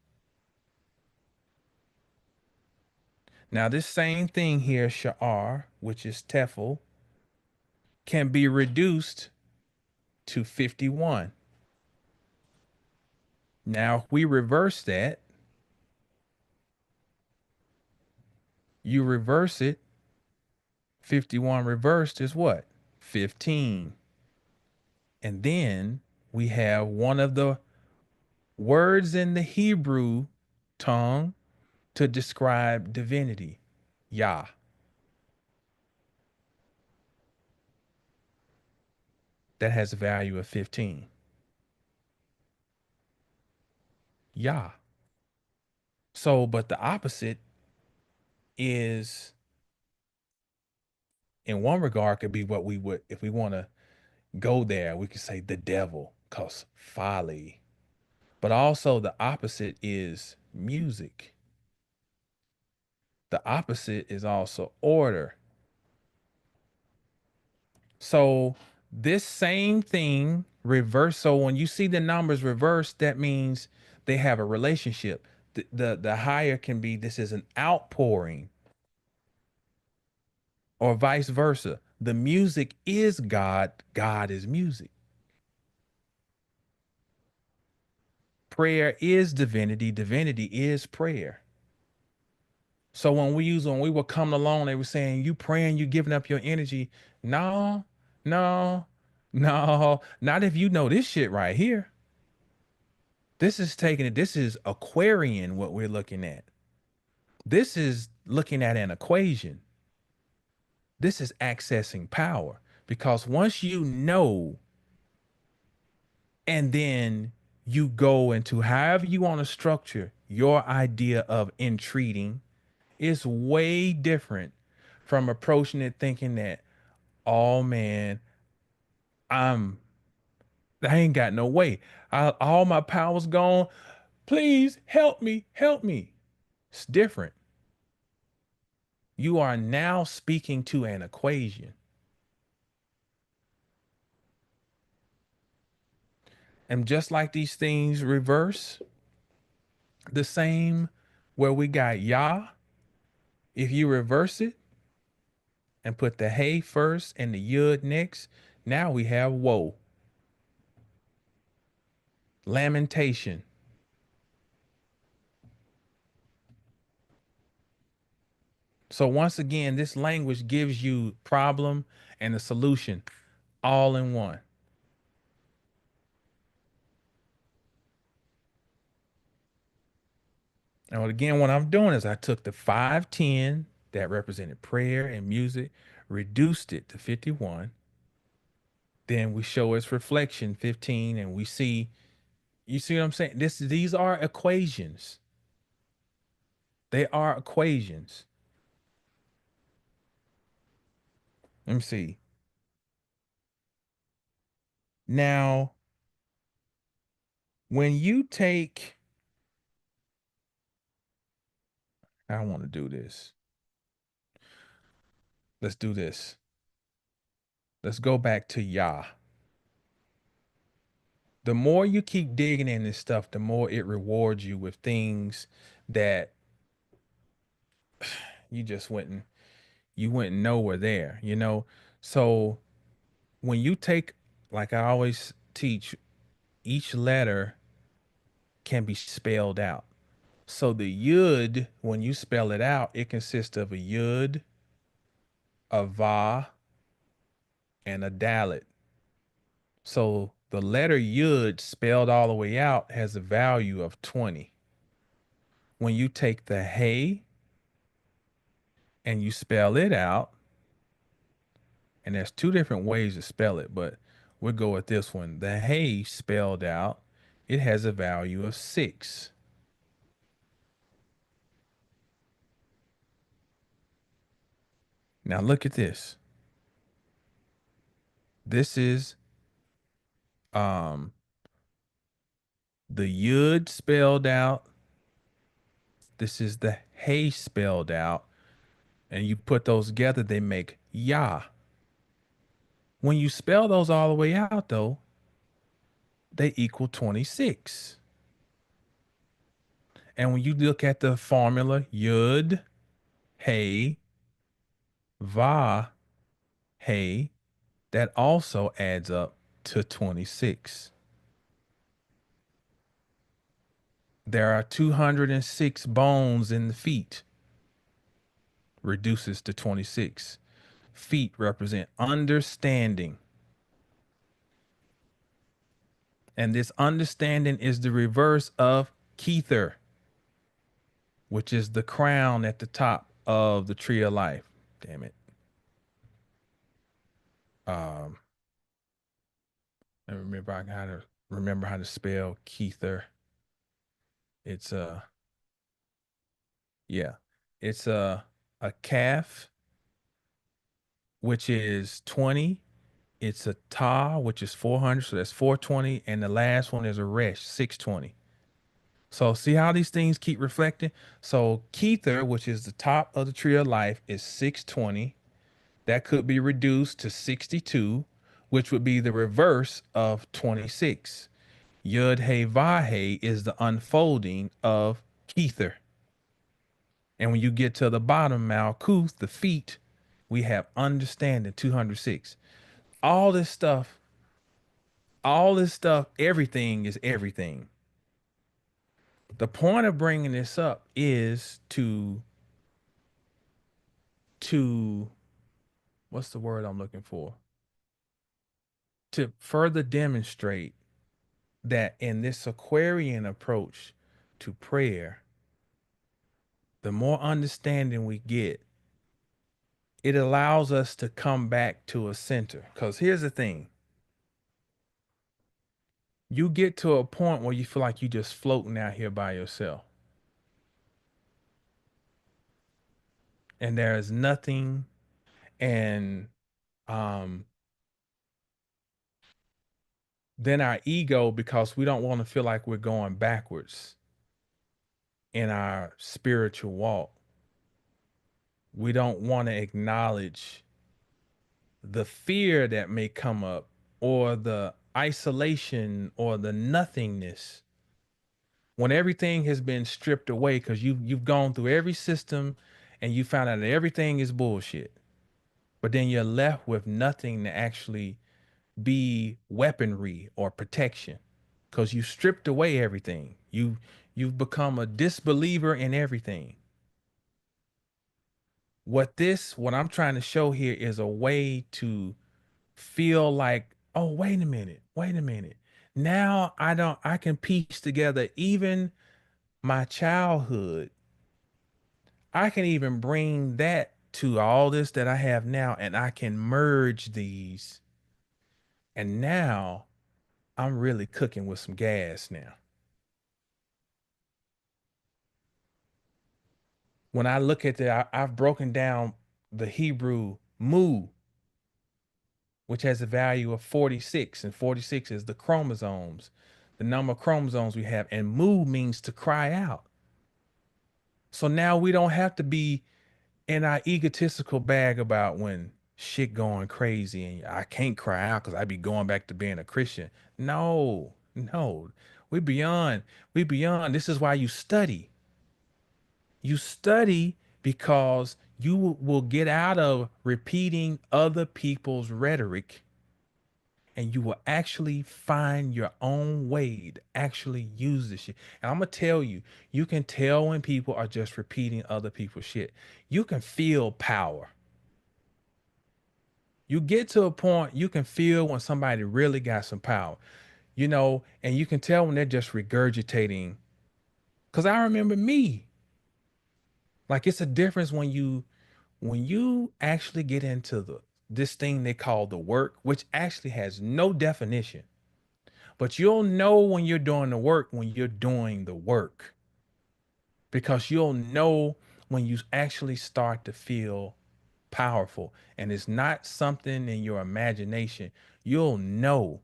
Now, this same thing here, sha'ar, which is tefel, can be reduced to 51. Now, if we reverse that, you reverse it, 51 reversed is what? 15. And then we have one of the words in the Hebrew tongue to describe divinity, Yah. That has a value of 15. Yah. So, but the opposite is, in one regard, could be what we would, if we want to go there, we could say the devil, cause folly. But also the opposite is music. The opposite is also order. So this same thing reverse. So when you see the numbers reversed, that means they have a relationship. The higher can be this is an outpouring, or vice versa. The music is God, God is music. Prayer is divinity, divinity is prayer. So when we were coming along, they were saying you praying, you giving up your energy. No, no, no, not if you know this shit right here. This is taking it. This is Aquarian, what we're looking at. This is looking at an equation. This is accessing power. Because once you know, and then you go into however you want to structure your idea of entreating, it's way different from approaching it thinking that, oh man, I'm I ain't got no way. All my power's gone. Please help me, help me. It's different. You are now speaking to an equation. And just like these things reverse, the same where we got Yah, if you reverse it and put the Hey first and the Yud next, now we have Woe, lamentation. So once again, this language gives you problem and a solution all in one. And again, what I'm doing is I took the 510 that represented prayer and music, reduced it to 51. Then we show its reflection 15, and we see, you see what I'm saying? These are equations. They are equations. Let me see. Now, when you take, I want to do this. Let's do this. Let's go back to Yah. The more you keep digging in this stuff, the more it rewards you with things that you just you went nowhere there, you know? So when you take, like I always teach, each letter can be spelled out. So the yud, when you spell it out, it consists of a yud, a va, and a dalet. So the letter yud spelled all the way out has a value of 20. When you take the hey and you spell it out, and there's two different ways to spell it, but we'll go with this one. The hey spelled out, it has a value of 6. Now look at this. This is um the yud spelled out. This is the hey spelled out. And you put those together, they make Yah. When you spell those all the way out, though, they equal 26. And when you look at the formula, Yud, Hey, Va, Hey, that also adds up to 26. There are 206 bones in the feet, reduces to 26. Feet represent understanding. And this understanding is the reverse of Kether, which is the crown at the top of the tree of life. Damn it. Um, I remember how to spell Kether. It's yeah, it's a calf, which is 20. It's a ta, which is 400, so that's 420, and the last one is a resh, 620. So see how these things keep reflecting? So Kether, which is the top of the tree of life, is 620. That could be reduced to 62, which would be the reverse of 26. Yud He Vahe is the unfolding of Kether. And when you get to the bottom, Malkuth, the feet, we have understanding 206. All this stuff, all this stuff, everything is everything. The point of bringing this up is to what's the word I'm looking for? To further demonstrate that in this Aquarian approach to prayer, the more understanding we get, it allows us to come back to a center. Because here's the thing, you get to a point where you feel like you're just floating out here by yourself, and there is nothing. And um, then our ego, because we don't want to feel like we're going backwards in our spiritual walk, we don't want to acknowledge the fear that may come up, or the isolation, or the nothingness, when everything has been stripped away, because you've gone through every system and you found out that everything is bullshit, but then you're left with nothing to actually be weaponry or protection, because you stripped away everything. You've become a disbeliever in everything. What I'm trying to show here is a way to feel like, oh, wait a minute. Now I can piece together even my childhood. I can even bring that to all this that I have now, and I can merge these. And now I'm really cooking with some gas now. When I look at I've broken down the Hebrew mu, which has a value of 46, and 46 is the chromosomes, the number of chromosomes we have, and mu means to cry out. So now we don't have to be in our egotistical bag about when shit going crazy and I can't cry out because I be going back to being a Christian. No, no. We beyond, we beyond. This is why you study. You study because you will get out of repeating other people's rhetoric, and you will actually find your own way to actually use this shit. And I'm gonna tell you, you can tell when people are just repeating other people's shit. You can feel power. You get to a point you can feel when somebody really got some power, and you can tell when they're just regurgitating. Cause I remember me. Like, it's a difference when you actually get into this thing they call the work, which actually has no definition. But you'll know when you're doing the work when you're doing the work, because you'll know when you actually start to feel powerful, and it's not something in your imagination. You'll know.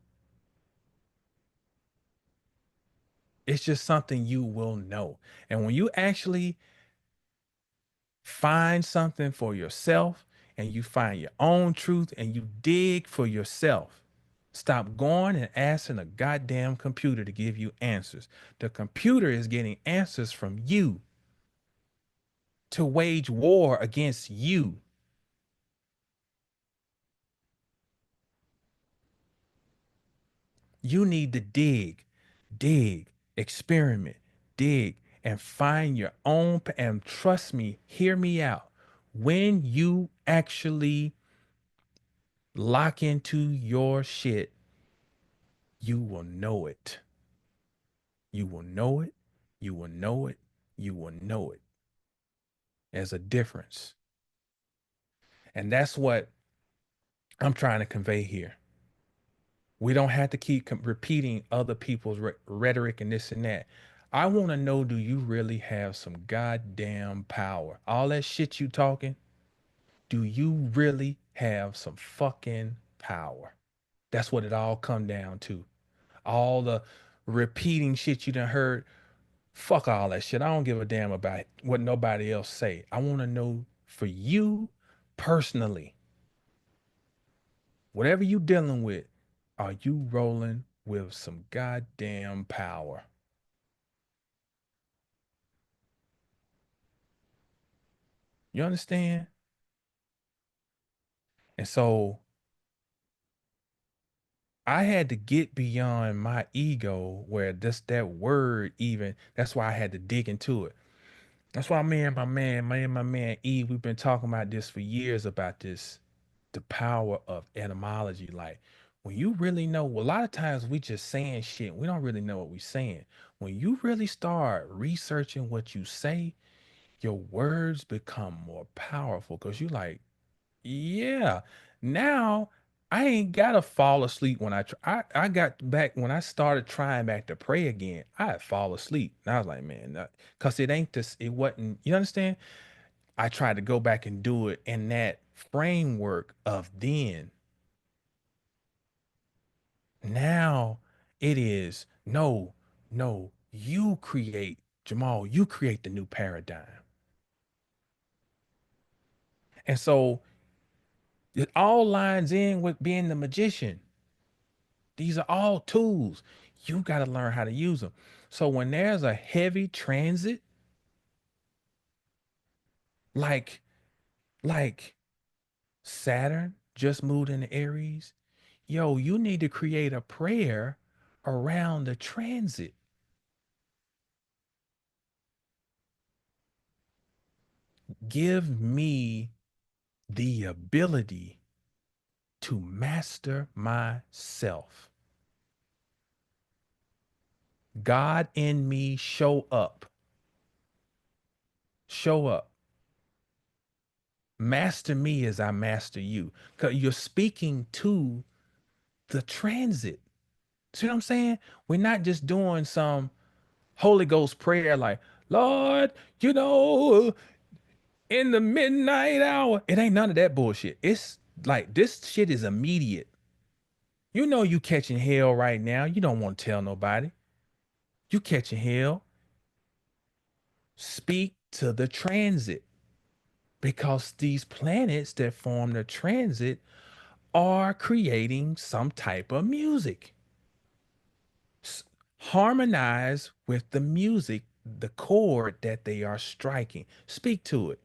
It's just something you will know. And when you actually find something for yourself, and you find your own truth, and you dig for yourself, stop going and asking a goddamn computer to give you answers. The computer is getting answers from you to wage war against you. You need to dig, experiment, dig, and find your own. And trust me, hear me out. When you actually lock into your shit, you will know it. You will know it. You will know it. You will know it. There's a difference. And that's what I'm trying to convey here. We don't have to keep repeating other people's rhetoric and this and that. I want to know, do you really have some goddamn power? All that shit you talking, do you really have some fucking power? That's what it all come down to. All the repeating shit you done heard, fuck all that shit. I don't give a damn about what nobody else say. I want to know for you personally, whatever you dealing with, are you rolling with some goddamn power? You understand? And so I had to get beyond my ego where just that word even, that's why I had to dig into it. That's why me and my man E, we've been talking about this for years about this, the power of etymology. Like when you really know, a lot of times we just saying shit. We don't really know what we saying. When you really start researching what you say, your words become more powerful because you like, yeah, now I ain't gotta fall asleep when I got back when I started trying back to pray again. I'd fall asleep. And I was like, man, because it ain't this, it wasn't, you understand? I tried to go back and do it in that framework of then. Now it is no, no, you create, Jamal, you create the new paradigm. And so it all lines in with being the magician. These are all tools. You got to learn how to use them. So when there's a heavy transit, like like Saturn just moved into Aries, yo, you need to create a prayer around the transit. Give me the ability to master myself. God in me, show up. Show up. Master me as I master you. Because you're speaking to the transit. See what I'm saying? We're not just doing some Holy Ghost prayer like, Lord, in the midnight hour. It ain't none of that bullshit. It's like this shit is immediate. You know you catching hell right now. You don't want to tell nobody. You catching hell. Speak to the transit because these planets that form the transit are creating some type of music. Harmonize with the music, the chord that they are striking. Speak to it.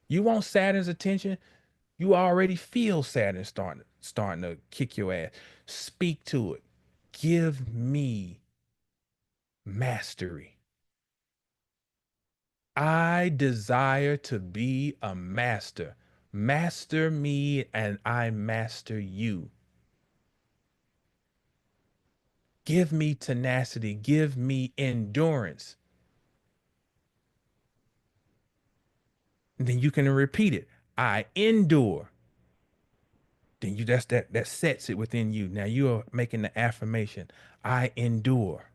You want Saturn's attention? You already feel Saturn starting to kick your ass. Speak to it. Give me mastery. I desire to be a master. Master me and I master you. Give me tenacity. Give me endurance. And then you can repeat it. I endure. Then you that sets it within you. Now you are making the affirmation. I endure.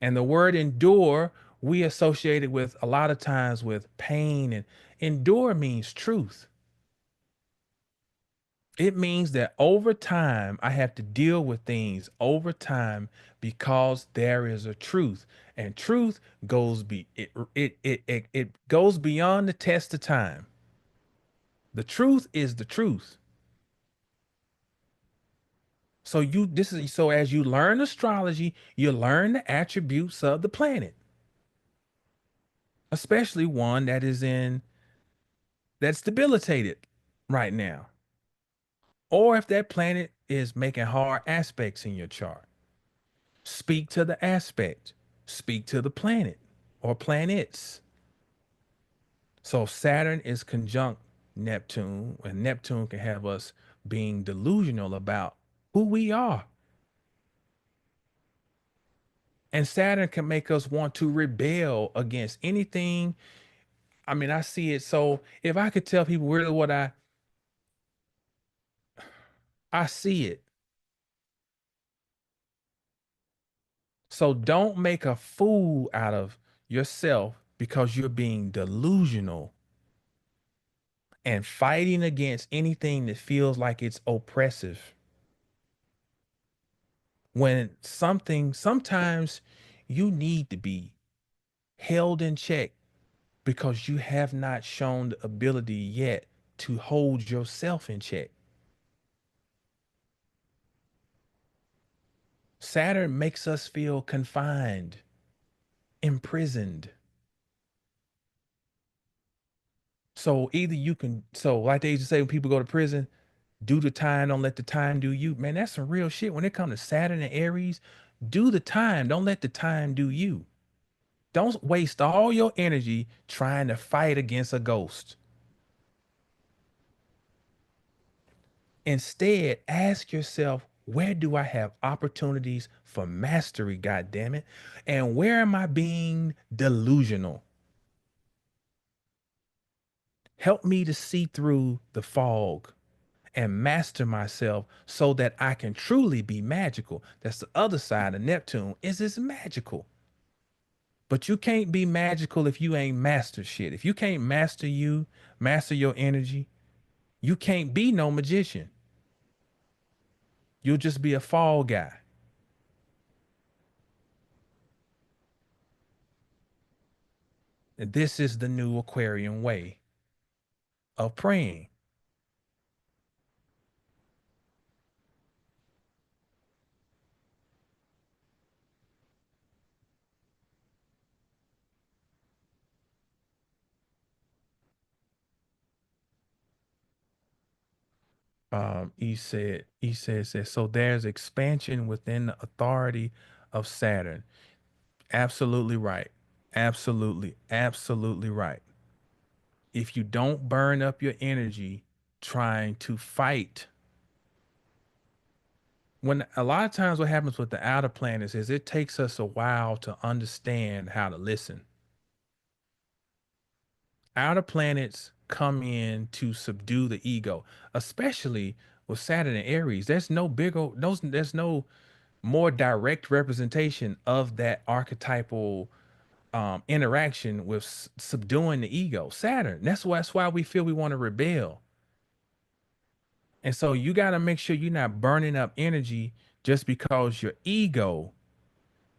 And the word endure, we associate it with a lot of times with pain, and endure means truth. It means that over time, I have to deal with things over time because there is a truth, and truth it goes beyond the test of time. The truth is the truth. So as you learn astrology, you learn the attributes of the planet, especially one that's debilitated right now. or if that planet is making hard aspects in your chart, speak to the aspect, speak to the planet or planets. So Saturn is conjunct Neptune, and Neptune can have us being delusional about who we are. And Saturn can make us want to rebel against anything. I mean, I see it. So if I could tell people really what I see it. So don't make a fool out of yourself because you're being delusional and fighting against anything that feels like it's oppressive. When sometimes you need to be held in check because you have not shown the ability yet to hold yourself in check. Saturn makes us feel confined, imprisoned. So either you can, so like they used to say when people go to prison, do the time, don't let the time do you. Man, that's some real shit. When it comes to Saturn and Aries, do the time, don't let the time do you. Don't waste all your energy trying to fight against a ghost. Instead, ask yourself, where do I have opportunities for mastery, God damn it? And where am I being delusional? Help me to see through the fog and master myself so that I can truly be magical. That's the other side of Neptune, is it's magical. But you can't be magical if you ain't master shit. If you can't master you, master your energy, you can't be no magician. You'll just be a fall guy. And this is the new Aquarian way of praying. He says, so there's expansion within the authority of Saturn. Absolutely right. Absolutely, absolutely right. If you don't burn up your energy trying to fight, when a lot of times what happens with the outer planets is it takes us a while to understand how to listen. Outer planets come in to subdue the ego, especially with Saturn and Aries. There's no more direct representation of that archetypal interaction with subduing the ego. Saturn. That's why we feel we want to rebel. And so you got to make sure you're not burning up energy just because your ego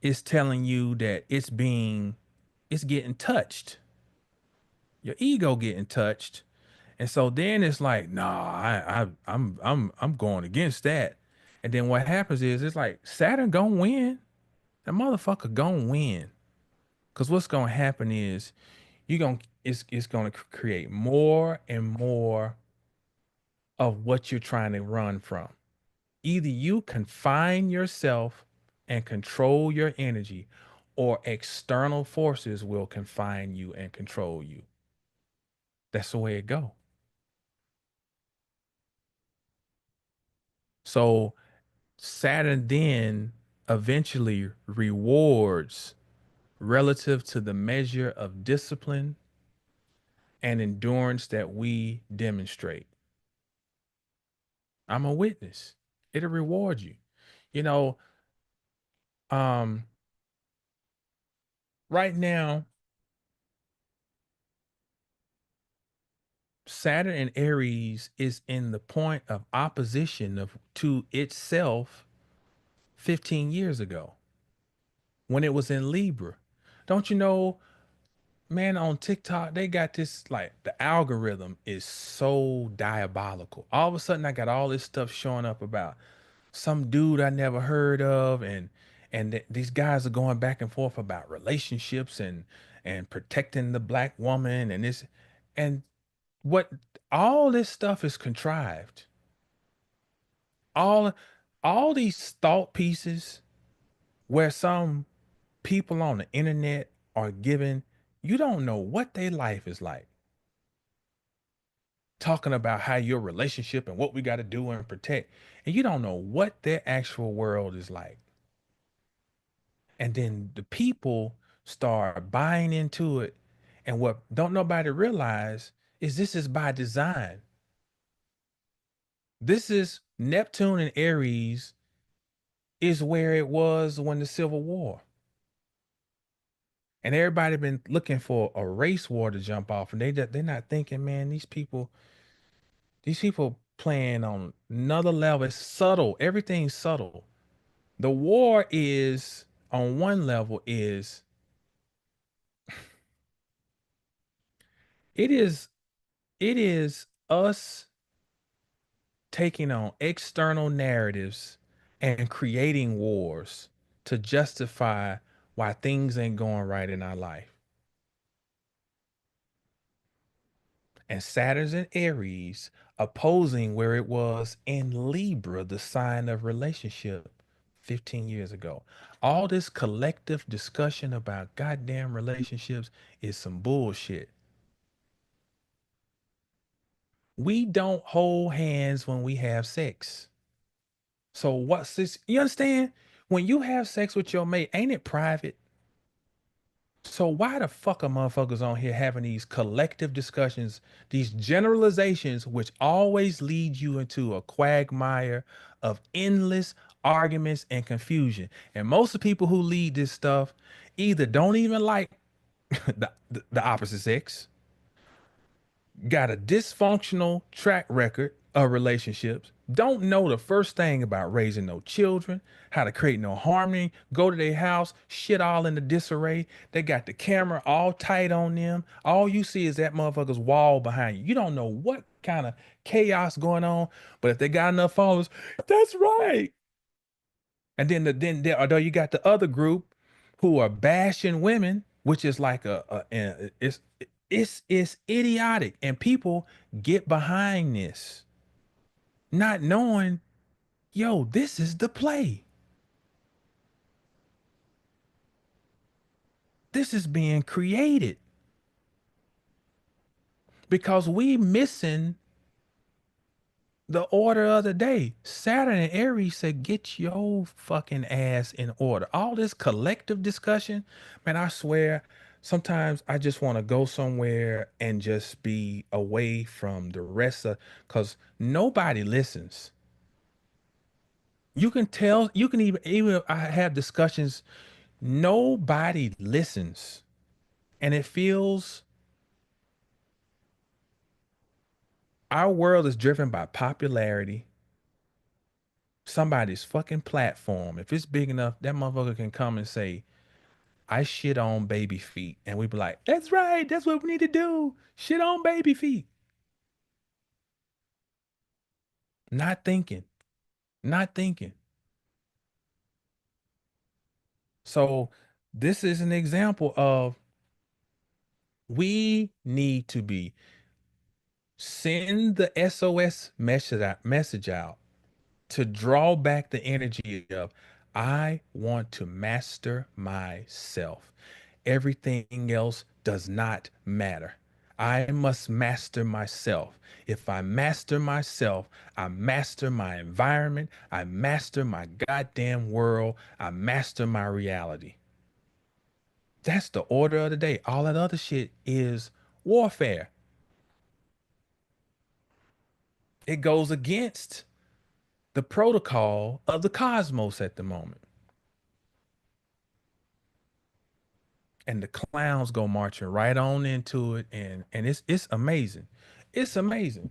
is telling you that it's getting touched. Your ego getting touched. And so then it's like, nah, I'm going against that. And then what happens is it's like Saturn gonna win. The motherfucker gonna win. Cause what's gonna happen is you're gonna it's gonna create more and more of what you're trying to run from. Either you confine yourself and control your energy, or external forces will confine you and control you. That's the way it go. So Saturn then eventually rewards relative to the measure of discipline and endurance that we demonstrate. I'm a witness. It'll reward you. You know, um, right now, Saturn and Aries is in the point of opposition of to itself 15 years ago when it was in Libra. Don't you know, man, on TikTok, they got this like the algorithm is so diabolical. All of a sudden I got all this stuff showing up about some dude I never heard of, and these guys are going back and forth about relationships and protecting the black woman and this and what all this stuff is contrived. All all these thought pieces where some people on the internet are giving, you don't know what their life is like, talking about how your relationship and what we got to do and protect, and you don't know what their actual world is like. And then the people start buying into it, and what don't nobody realize is this is by design. This is Neptune and Aries is where it was when the Civil War. And everybody been looking for a race war to jump off, and they're not thinking, man, these people playing on another level. It's subtle. Everything's subtle. The war is on one level is it is it is us taking on external narratives and creating wars to justify why things ain't going right in our life. And Saturn's in Aries opposing where it was in Libra, the sign of relationship 15 years ago. All this collective discussion about goddamn relationships is some bullshit. We don't hold hands when we have sex. So what's this? You understand? When you have sex with your mate, ain't it private? So why the fuck are motherfuckers on here having these collective discussions, these generalizations, which always lead you into a quagmire of endless arguments and confusion? And most of the people who lead this stuff either don't even like the opposite sex, got a dysfunctional track record of relationships, don't know the first thing about raising no children, how to create no harmony, go to their house, shit all in the disarray. They got the camera all tight on them. All you see is that motherfucker's wall behind you. You don't know what kind of chaos going on, but if they got enough followers, that's right. And then there, although you got the other group who are bashing women, which is like it's idiotic, and people get behind this, not knowing, yo, this is the play. This is being created because we missing the order of the day. Saturn and Aries said, get your fucking ass in order. All this collective discussion, man, I swear, sometimes I just want to go somewhere and just be away from the rest of, because nobody listens. You can tell, you can even I have discussions, nobody listens. And it feels our world is driven by popularity, somebody's fucking platform. If it's big enough, that motherfucker can come and say, I shit on baby feet. And we be like, that's right. That's what we need to do. Shit on baby feet. Not thinking, not thinking. So this is an example of we need to be send the SOS message out to draw back the energy of I want to master myself. Everything else does not matter. I must master myself. If I master myself, I master my environment, I master my goddamn world, I master my reality. That's the order of the day. All that other shit is warfare. It goes against the protocol of the cosmos at the moment. And the clowns go marching right on into it, and it's amazing. It's amazing.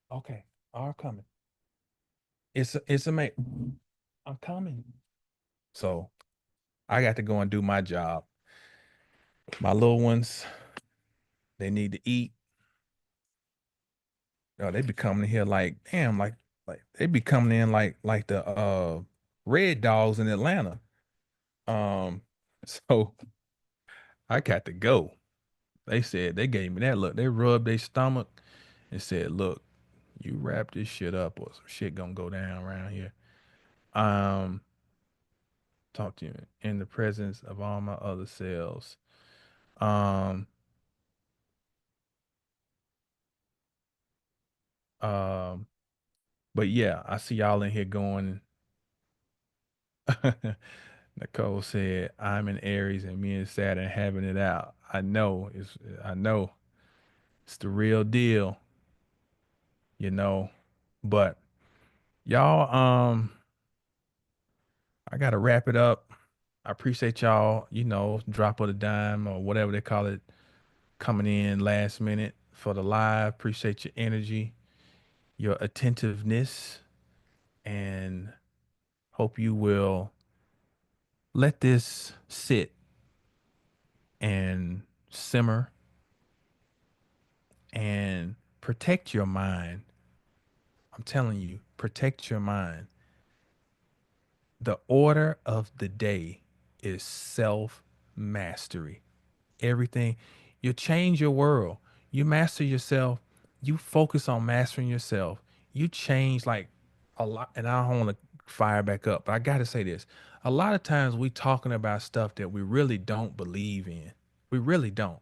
Okay, are coming. It's amazing. I'm coming. So I got to go and do my job. My little ones, they need to eat. Oh, they be coming here like damn, like they be coming in like the red dogs in Atlanta. Um, so I got to go. They said they gave me that look. They rubbed their stomach and said, "Look, You wrap this shit up or some shit gonna go down around here. Um, talk to you in the presence of all my other selves. Um, um, but yeah, I see y'all in here going. Nicole said, "I'm in Aries and me and Saturn having it out." I know it's the real deal, you know. But y'all, I gotta wrap it up. I appreciate y'all, drop of the dime or whatever they call it, coming in last minute for the live. Appreciate your energy, your attentiveness, and hope you will let this sit and simmer and protect your mind. I'm telling you, protect your mind. The order of the day is self mastery. Everything, you change your world. You master yourself. You focus on mastering yourself. You change like a lot. And I don't want to fire back up, but I got to say this. A lot of times we talking about stuff that we really don't believe in. We really don't.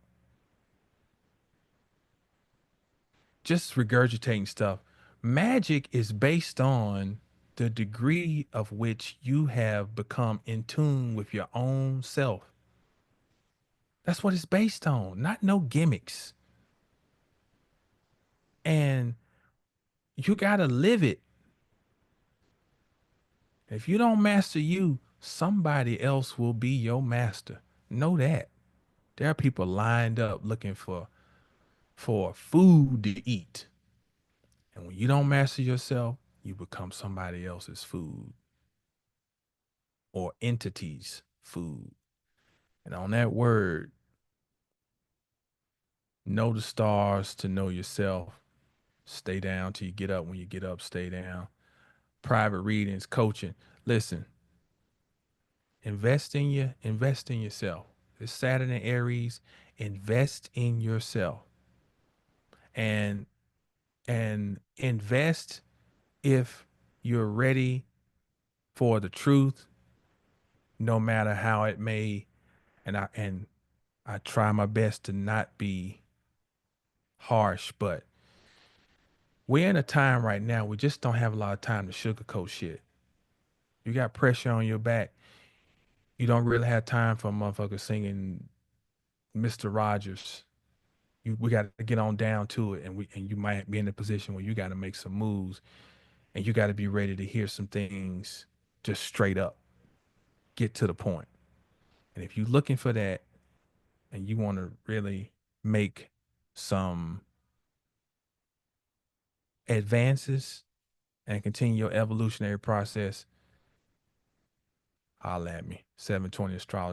Just regurgitating stuff. Magic is based on the degree of which you have become in tune with your own self. That's what it's based on, not no gimmicks. And you got to live it. If you don't master you, somebody else will be your master. Know that. There are people lined up looking for food to eat. And when you don't master yourself, you become somebody else's food or entity's food. And on that word, know the stars to know yourself. Stay down till you get up. When you get up, stay down. Private readings, coaching. Listen, invest in you, invest in yourself. It's Saturn and Aries. Invest in yourself. And invest if you're ready for the truth, no matter how it may. And I try my best to not be harsh, but we're in a time right now we just don't have a lot of time to sugarcoat shit. You got pressure on your back. You don't really have time for a motherfucker singing Mr. Rogers. We got to get on down to it, and you might be in a position where you got to make some moves, and you got to be ready to hear some things just straight up, get to the point. And if you're looking for that, and you want to really make some advances and continue your evolutionary process, holla at me. 720 Astrology.